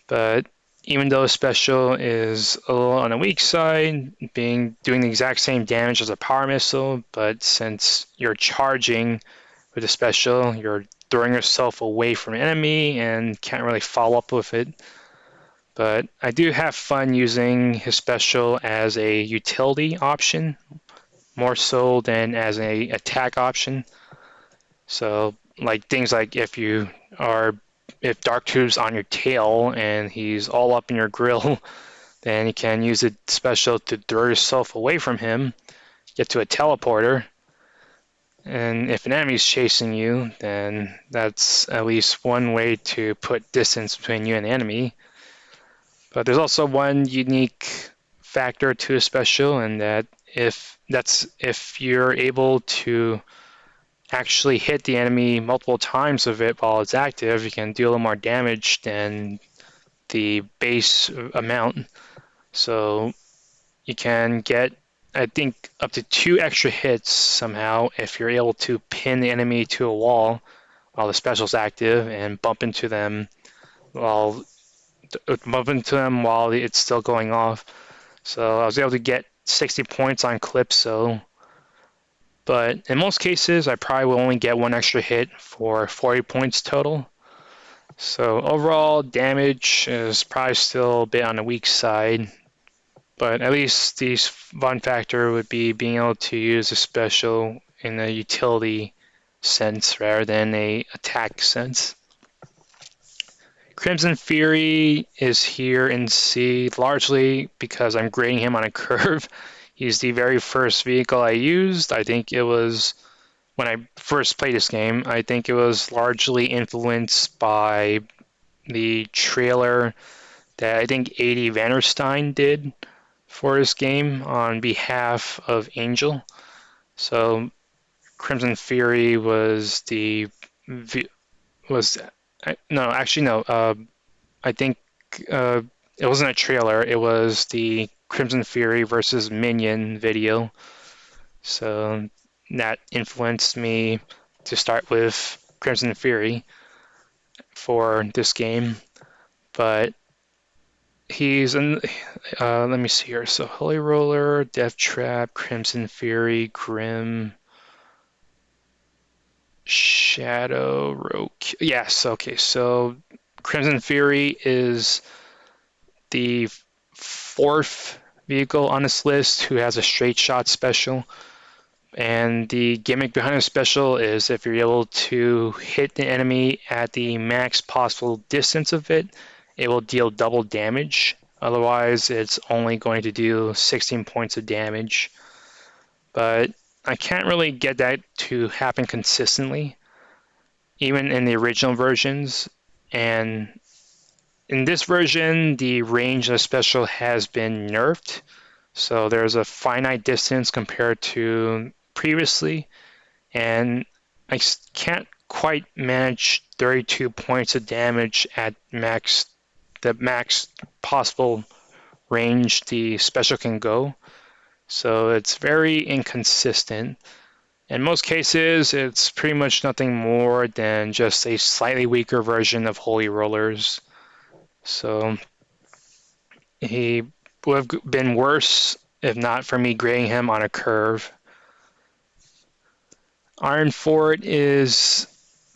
But even though special is a little on the weak side, doing the exact same damage as a power missile, but since you're charging with a special, you're throwing yourself away from an enemy and can't really follow up with it. But I do have fun using his special as a utility option, more so than as an attack option. So like things like if Darktooth's on your tail and he's all up in your grill, then you can use a special to throw yourself away from him, get to a teleporter, and if an enemy's chasing you, then that's at least one way to put distance between you and the enemy. But there's also one unique factor to a special, and that if you're able to actually hit the enemy multiple times with it while it's active, you can do a little more damage than the base amount. So you can get, I think, up to 2 extra hits somehow if you're able to pin the enemy to a wall while the special's active and bump into them while it's still going off. So I was able to get 60 points on Calypso, but in most cases I probably will only get 1 extra hit for 40 points total. So overall damage is probably still a bit on the weak side, but at least the fun factor would be being able to use a special in a utility sense rather than a attack sense. Crimson Fury is here in C largely because I'm grading him on a curve. He's the very first vehicle I used. I think it was when I first played this game. I think it was largely influenced by the trailer that I think A.D. Vanderstein did for this game on behalf of Angel. So Crimson Fury was I think it wasn't a trailer. It was the Crimson Fury versus Minion video. So that influenced me to start with Crimson Fury for this game. But he's in. Let me see here. So Holy Roller, Death Trap, Crimson Fury, Grim, Shadow, Rogue. Yes. Okay. So Crimson Fury is the 4th vehicle on this list who has a straight shot special. And the gimmick behind the special is if you're able to hit the enemy at the max possible distance of it, it will deal double damage. Otherwise, it's only going to do 16 points of damage. but I can't really get that to happen consistently, even in the original versions. And in this version, the range of the special has been nerfed, so there's a finite distance compared to previously, and I can't quite manage 32 points of damage at the max possible range the special can go. So it's very inconsistent. In most cases, it's pretty much nothing more than just a slightly weaker version of Holy Rollers. So he would have been worse if not for me grading him on a curve. Ironfort is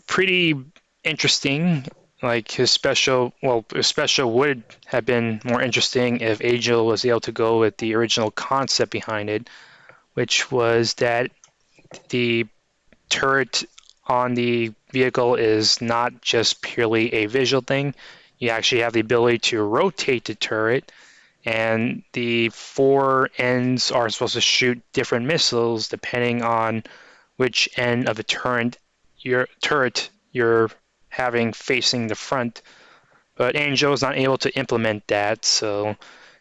pretty interesting. Like his special would have been more interesting if Angel was able to go with the original concept behind it, which was that the turret on the vehicle is not just purely a visual thing. You actually have the ability to rotate the turret, and the four ends are supposed to shoot different missiles depending on which end of the turret you're having facing the front. But Angel is not able to implement that, so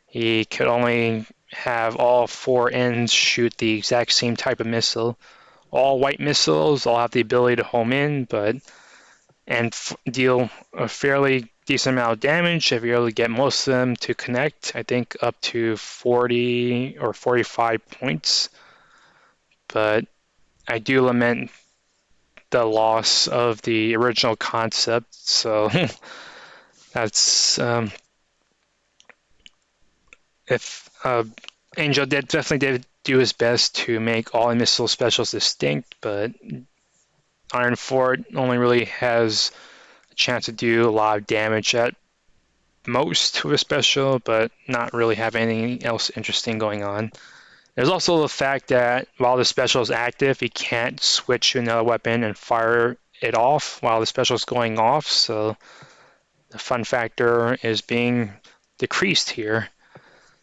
he could only have all four ends shoot the exact same type of missile. All white missiles all have the ability to home in, and deal a fairly decent amount of damage if you're able to get most of them to connect. I think up to 40 or 45 points. But I do lament the loss of the original concept, so that's if Angel definitely did do his best to make all missile specials distinct, but Ironfort only really has a chance to do a lot of damage at most with a special, but not really have anything else interesting going on. There's also the fact that while the special is active, you can't switch to another weapon and fire it off while the special is going off, so the fun factor is being decreased here.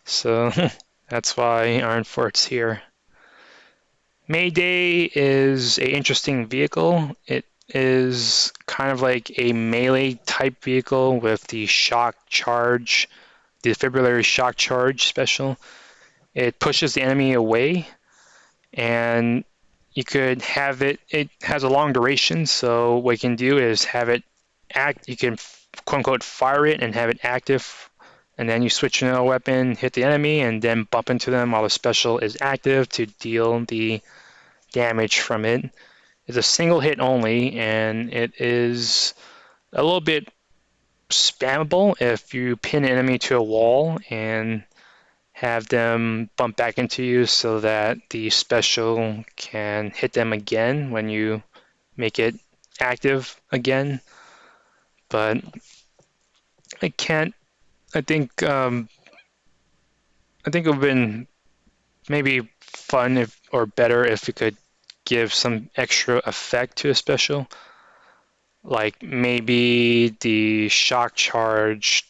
So that's why Ironfort's here. Mayday is an interesting vehicle. It is kind of like a melee type vehicle with the shock charge, the defibrillatory shock charge special. It pushes the enemy away, and you could have it has a long duration, so what you can do is have it you can quote unquote fire it and have it active, and then you switch to another weapon, hit the enemy, and then bump into them while the special is active to deal the damage from it. It's a single hit only, and it is a little bit spammable if you pin an enemy to a wall and have them bump back into you so that the special can hit them again when you make it active again. But I can't. I think it would have been maybe fun or better if you could give some extra effect to a special. Like maybe the shock charge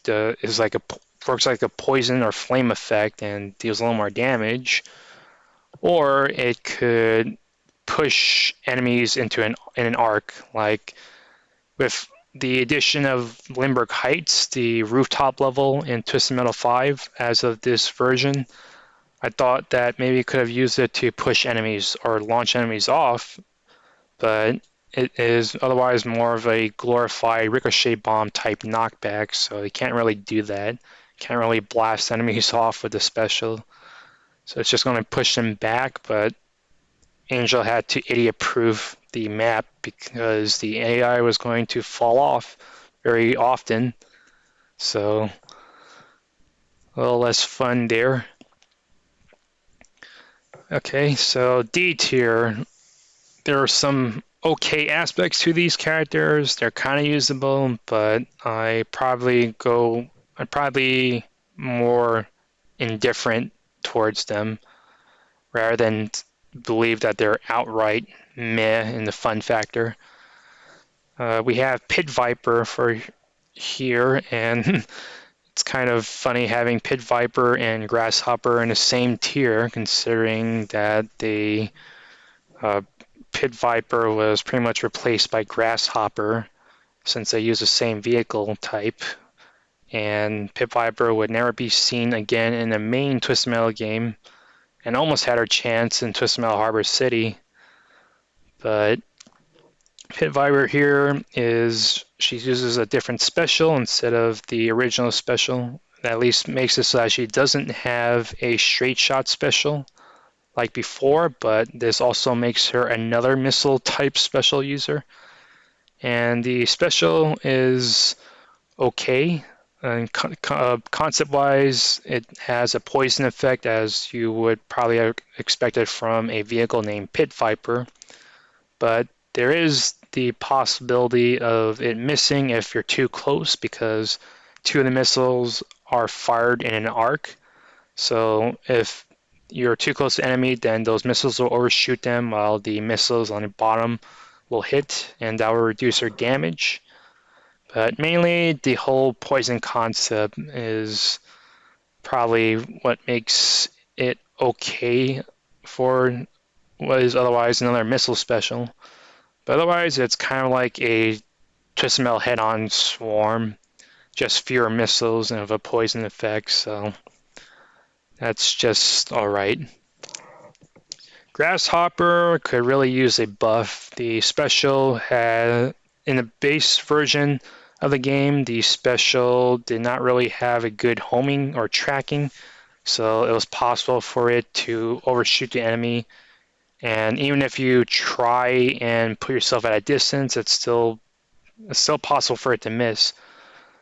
works like a poison or flame effect and deals a little more damage, or it could push enemies into an arc. Like with the addition of Limburg Heights, the rooftop level in Twisted Metal 5 as of this version, I thought that maybe you could have used it to push enemies or launch enemies off, but it is otherwise more of a glorified ricochet bomb type knockback, so you can't really do that. Can't really blast enemies off with the special. So it's just going to push them back, but Angel had to idiot-proof the map because the AI was going to fall off very often. So a little less fun there. Okay, so D tier. There are some okay aspects to these characters. They're kind of usable, but I'd probably more indifferent towards them rather than believe that they're outright meh in the fun factor. We have Pit Viper for here, and it's kind of funny having Pit Viper and Grasshopper in the same tier, considering that the uh, Pit Viper was pretty much replaced by Grasshopper since they use the same vehicle type. And Pit Viper would never be seen again in the main Twisted Metal game, and almost had her chance in Twisted Metal Harbor City. But Pit Viper here she uses a different special instead of the original special. That at least makes it so that she doesn't have a straight shot special like before, but this also makes her another missile type special user. And the special is okay. And concept-wise, it has a poison effect, as you would probably have expected from a vehicle named Pit Viper. But there is the possibility of it missing if you're too close, because two of the missiles are fired in an arc. So if you're too close to the enemy, then those missiles will overshoot them, while the missiles on the bottom will hit, and that will reduce their damage. But mainly, the whole poison concept is probably what makes it okay for what is otherwise another missile special. But otherwise, it's kind of like a Twisted Metal head-on swarm, just fewer missiles and of a poison effect, so that's just alright. Grasshopper could really use a buff. The special had, in the base version of the game, the special did not really have a good homing or tracking, so it was possible for it to overshoot the enemy. And even if you try and put yourself at a distance, it's still possible for it to miss.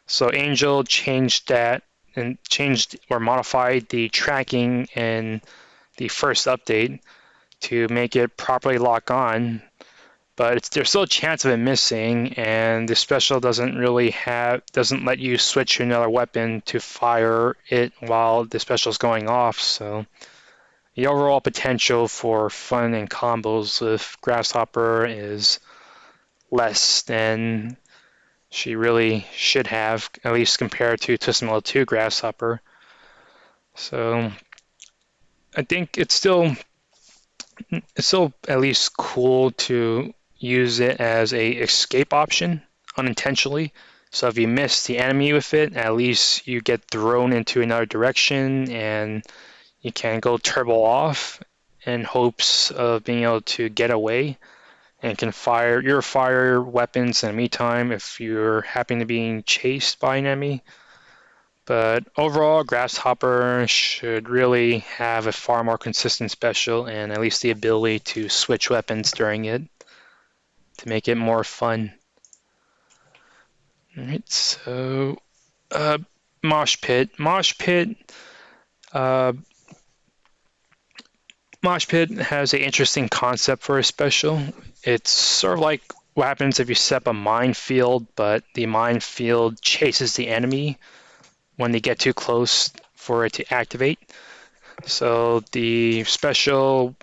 So Angel changed that and changed or modified the tracking in the first update to make it properly lock on, but there's still a chance of it missing, and the special doesn't let you switch to another weapon to fire it while the special is going off. So the overall potential for fun and combos with Grasshopper is less than she really should have, at least compared to Twisted Metal 2 Grasshopper. So I think it's still at least cool to use it as a escape option unintentionally. So if you miss the enemy with it, at least you get thrown into another direction and you can go turbo off in hopes of being able to get away, and can fire weapons in the meantime if you're happen to being chased by an enemy. But overall, Grasshopper should really have a far more consistent special, and at least the ability to switch weapons during it to make it more fun. Alright, so Mosh Pit. Mosh Pit has an interesting concept for a special. It's sort of like what happens if you set up a minefield, but the minefield chases the enemy when they get too close for it to activate. So the special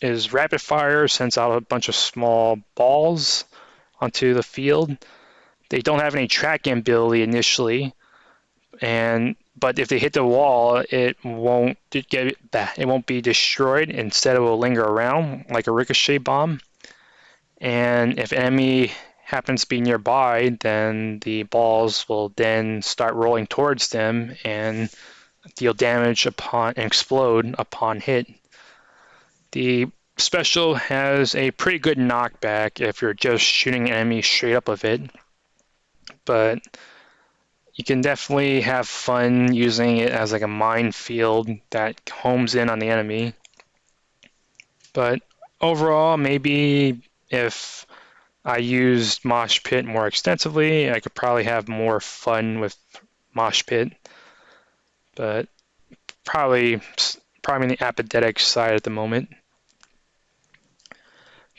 is rapid fire, sends out a bunch of small balls onto the field. They don't have any tracking ability initially, but if they hit the wall, it won't be destroyed. Instead, it will linger around like a ricochet bomb. And if enemy happens to be nearby, then the balls will then start rolling towards them and deal damage and explode upon hit. The special has a pretty good knockback if you're just shooting enemies straight up with it, but you can definitely have fun using it as like a minefield that homes in on the enemy. But overall, maybe if I used Mosh Pit more extensively, I could probably have more fun with Mosh Pit, but probably in the apathetic side at the moment.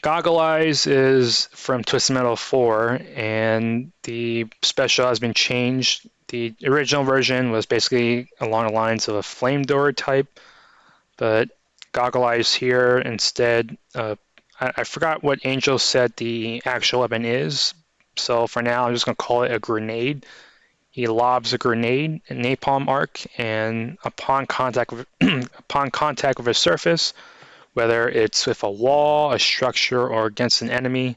Goggle Eyes is from Twisted Metal 4, and the special has been changed. The original version was basically along the lines of a flamethrower type, but Goggle Eyes here instead, I forgot what Angel said the actual weapon is, so for now I'm just going to call it a grenade. he lobs a grenade, a napalm arc, and upon contact with upon contact with a surface, whether it's with a wall, a structure, or against an enemy,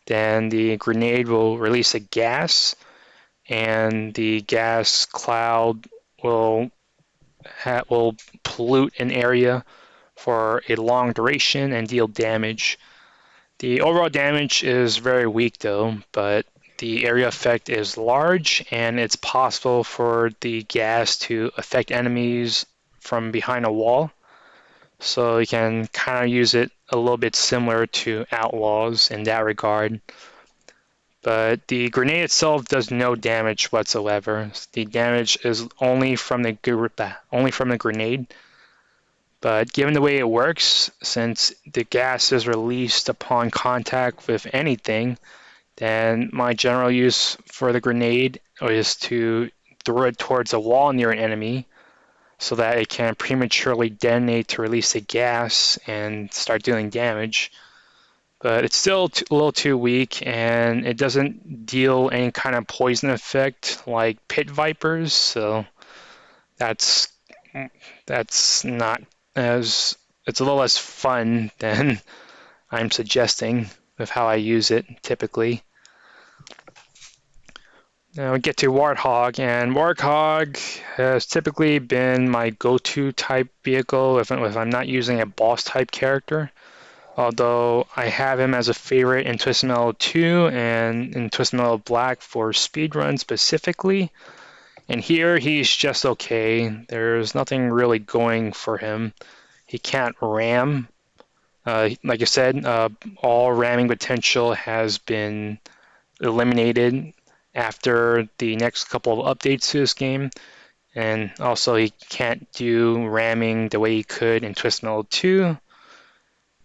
then the grenade will release a gas, and the gas cloud will will pollute an area for a long duration and deal damage. The overall damage is very weak though, but the area effect is large, and it's possible for the gas to affect enemies from behind a wall. So you can kind of use it a little bit similar to Outlaws in that regard. But the grenade itself does no damage whatsoever. The damage is only from the grenade. But given the way it works, since the gas is released upon contact with anything, then my general use for the grenade is to throw it towards a wall near an enemy so that it can prematurely detonate to release the gas and start dealing damage. But it's still a little too weak, and it doesn't deal any kind of poison effect like pit vipers, so that's not as it's a little less fun than I'm suggesting with how I use it typically. Now we get to Warthog, and Warthog has typically been my go-to type vehicle if I'm not using a boss type character. Although I have him as a favorite in Twisted Metal 2 and in Twisted Metal Black for speedrun specifically. And here he's just okay. There's nothing really going for him. He can't ram. Like I said, all ramming potential has been eliminated after the next couple of updates to this game. And also he can't do ramming the way he could in Twisted Metal 2.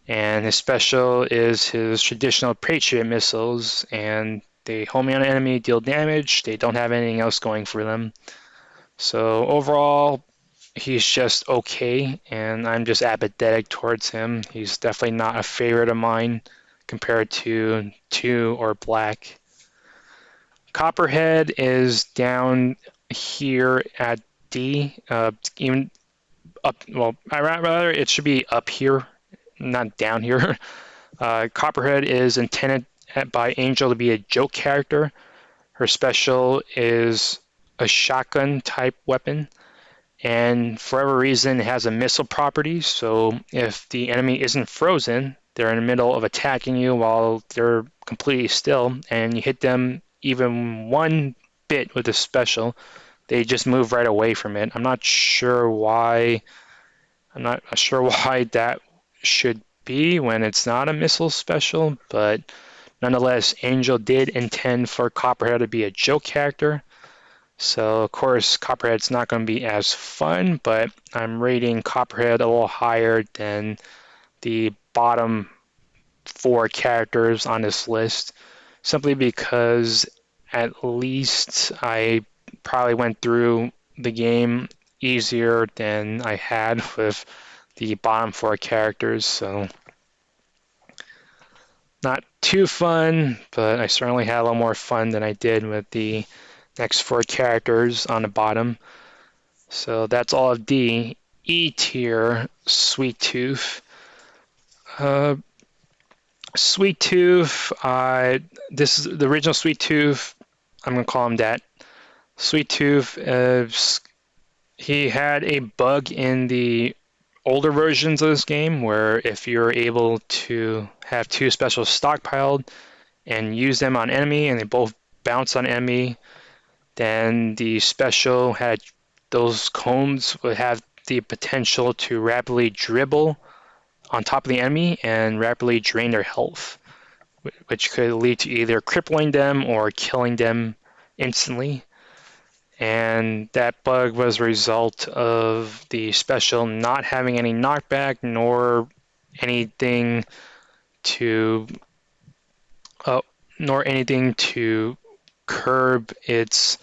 And his special is his traditional Patriot missiles, and they home in on an enemy, deal damage. They don't have anything else going for them. So overall, he's just okay, and I'm just apathetic towards him. He's definitely not a favorite of mine compared to 2 or Black. Copperhead is down here at D, even up, well, rather it should be up here, not down here. Copperhead is intended by Angel to be a joke character. Her special is a shotgun type weapon, and for whatever reason it has a missile property, so if the enemy isn't frozen, they're in the middle of attacking you while they're completely still, and you hit them even one bit with the special, they just move right away from it. I'm not sure why that should be when it's not a missile special, but nonetheless, Angel did intend for Copperhead to be a joke character. So, of course, Copperhead's not going to be as fun, but I'm rating Copperhead a little higher than the bottom 4 characters on this list, simply because at least I probably went through the game easier than I had with the bottom 4 characters, so not too fun, but I certainly had a little more fun than I did with the next 4 characters on the bottom. So that's all of D. E tier, Sweet Tooth. Sweet Tooth, this is the original Sweet Tooth. I'm going to call him that. Sweet Tooth, he had a bug in the older versions of this game where if you're able to have 2 specials stockpiled and use them on enemy and they both bounce on enemy, then the special had those cones would have the potential to rapidly dribble on top of the enemy and rapidly drain their health, which could lead to either crippling them or killing them instantly. And that bug was a result of the special not having any knockback nor anything to curb its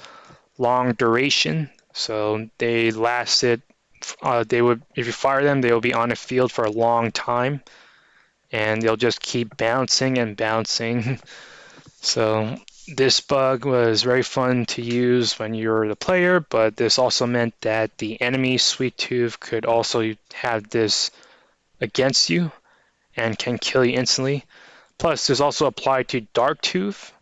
long duration. So they lasted. If you fire them, they will be on the field for a long time, and they'll just keep bouncing and bouncing. So This bug was very fun to use when you were the player, but this also meant that the enemy Sweet Tooth could also have this against you and can kill you instantly. Plus, this also applied to Dark Tooth,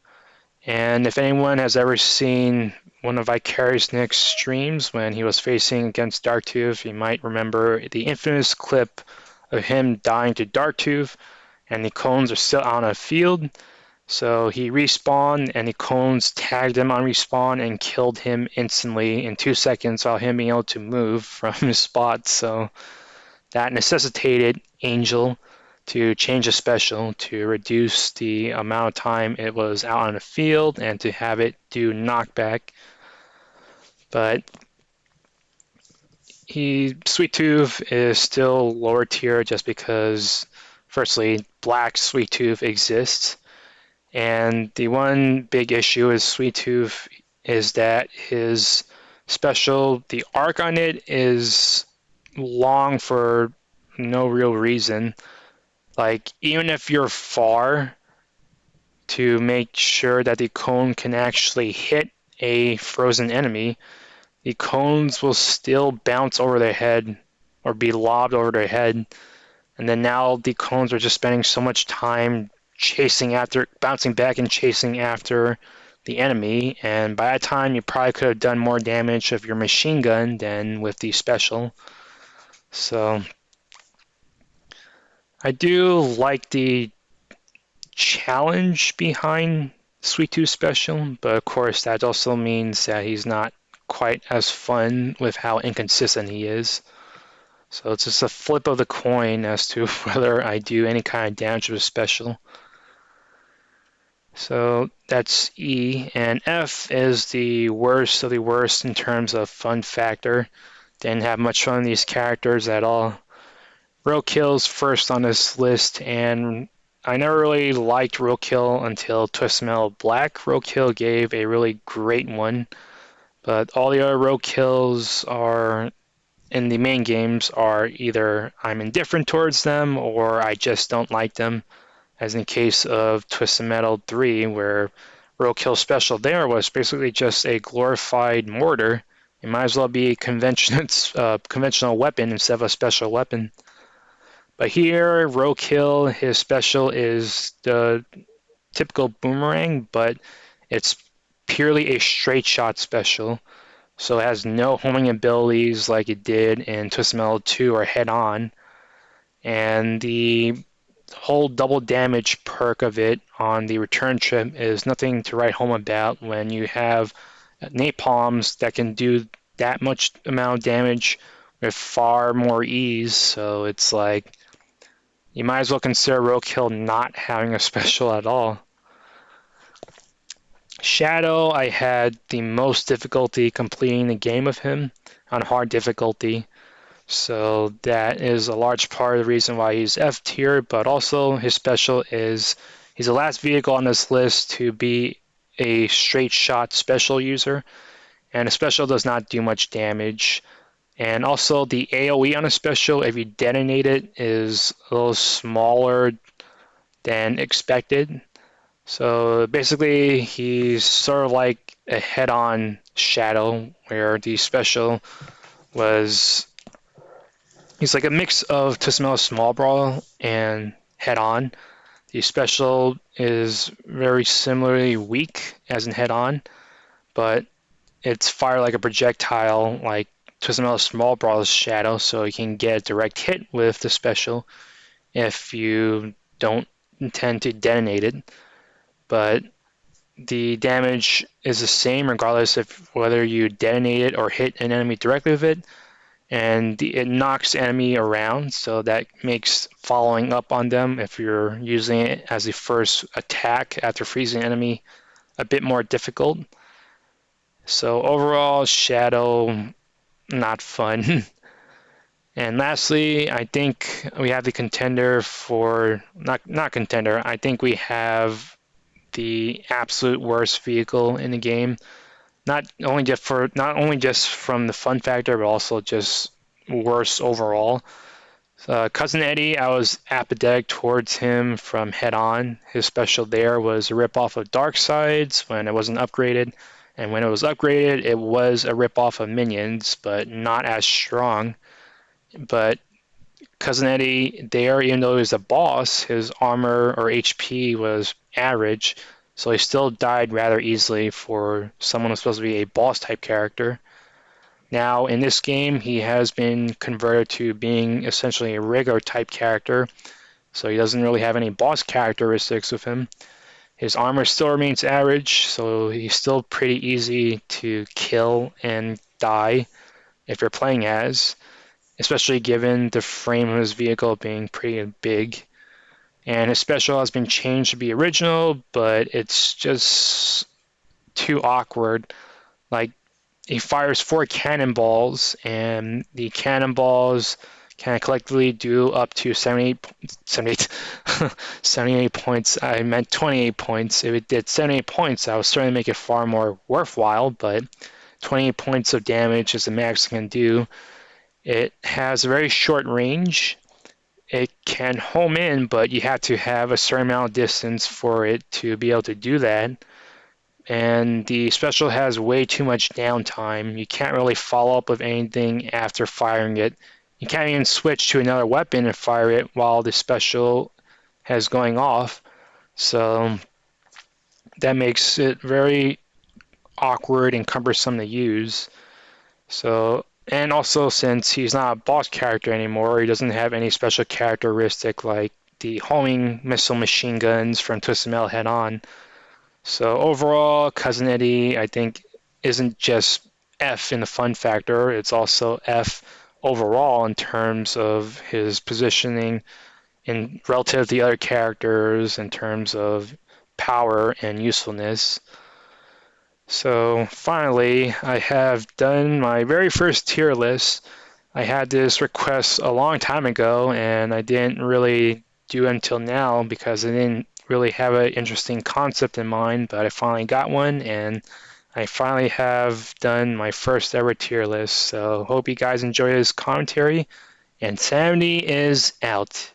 and if anyone has ever seen one of Vicarious Nick's streams when he was facing against Dark Tooth, you might remember the infamous clip of him dying to Dark Tooth, and the cones are still on a field. So he respawned, and the cones tagged him on respawn and killed him instantly in 2 seconds while him being able to move from his spot. So that necessitated Angel to change the special to reduce the amount of time it was out on the field and to have it do knockback. But Sweet Tooth is still lower tier just because, firstly, Black Sweet Tooth exists. And the one big issue with Sweet Tooth is that his special, the arc on it is long for no real reason. Like, even if you're far to make sure that the cone can actually hit a frozen enemy, the cones will still bounce over their head or be lobbed over their head. And then now the cones are just spending so much time chasing after, bouncing back and chasing after the enemy. And by that time, you probably could have done more damage with your machine gun than with the special. So I do like the challenge behind Sweet Tooth Special, but of course that also means that he's not quite as fun with how inconsistent he is. So it's just a flip of the coin as to whether I do any kind of damage with special. So that's E, and F is the worst of the worst in terms of fun factor. Didn't have much fun with these characters at all. Roadkill's first on this list, and I never really liked Roadkill until Twisted Metal Black. Roadkill gave a really great one, but all the other Roadkills are in the main games are either I'm indifferent towards them or I just don't like them, as in the case of Twisted Metal 3, where Roadkill Special there was basically just a glorified mortar. It might as well be a conventional weapon instead of a special weapon. But here, Roadkill, his special is the typical boomerang, but it's purely a straight shot special. So it has no homing abilities like it did in Twisted Metal 2 or Head On. And the whole double damage perk of it on the return trip is nothing to write home about when you have napalms that can do that much amount of damage with far more ease. So it's like you might as well consider Roadkill not having a special at all. Shadow, I had the most difficulty completing the game of him on hard difficulty. So that is a large part of the reason why he's F tier, but also his special is he's the last vehicle on this list to be a straight shot special user, and a special does not do much damage. And also the AoE on a special, if you detonate it, is a little smaller than expected. So basically, he's sort of like a head-on Shadow, where the special was he's like a mix of Twisted Metal Small Brawl and Head On. The special is very similarly weak as in Head On, but it's fired like a projectile like Twisted Metal Small Brawl's Shadow, so you can get a direct hit with the special if you don't intend to detonate it. But the damage is the same regardless of whether you detonate it or hit an enemy directly with it. And it knocks the enemy around, so that makes following up on them if you're using it as the first attack after freezing an enemy a bit more difficult. So overall, Shadow, not fun. And lastly, I think we have the contender for, not contender, I think we have the absolute worst vehicle in the game. Not only just from the fun factor, but also just worse overall. Cousin Eddie, I was apathetic towards him from head on. His special there was a ripoff of Darkseid's when it wasn't upgraded, and when it was upgraded, it was a ripoff of Minions, but not as strong. But Cousin Eddie there, even though he was a boss, his armor or HP was average, so he still died rather easily for someone who's supposed to be a boss type character. Now, in this game, he has been converted to being essentially a regular type character, so he doesn't really have any boss characteristics with him. His armor still remains average, so he's still pretty easy to kill and die if you're playing as, especially given the frame of his vehicle being pretty big. And his special has been changed to be original, but it's just too awkward. Like, he fires 4 cannonballs, and the cannonballs can collectively do up to 78 points. I meant 28 points. If it did 78 points, I would certainly make it far more worthwhile, but 28 points of damage is the max it can do. It has a very short range. It can home in, but you have to have a certain amount of distance for it to be able to do that. And the special has way too much downtime. You can't really follow up with anything after firing it. You can't even switch to another weapon and fire it while the special has going off. So that makes it very awkward and cumbersome to use. So, and also since he's not a boss character anymore, he doesn't have any special characteristic like the homing missile machine guns from Twisted Metal Head On. So overall, Cousin Eddie, I think, isn't just F in the fun factor, it's also F overall in terms of his positioning in relative to the other characters, in terms of power and usefulness. So finally, I have done my very first tier list. I had this request a long time ago, and I didn't really do it until now because I didn't really have an interesting concept in mind, but I finally got one, and I finally have done my first ever tier list. So hope you guys enjoy this commentary, and Samdy is out.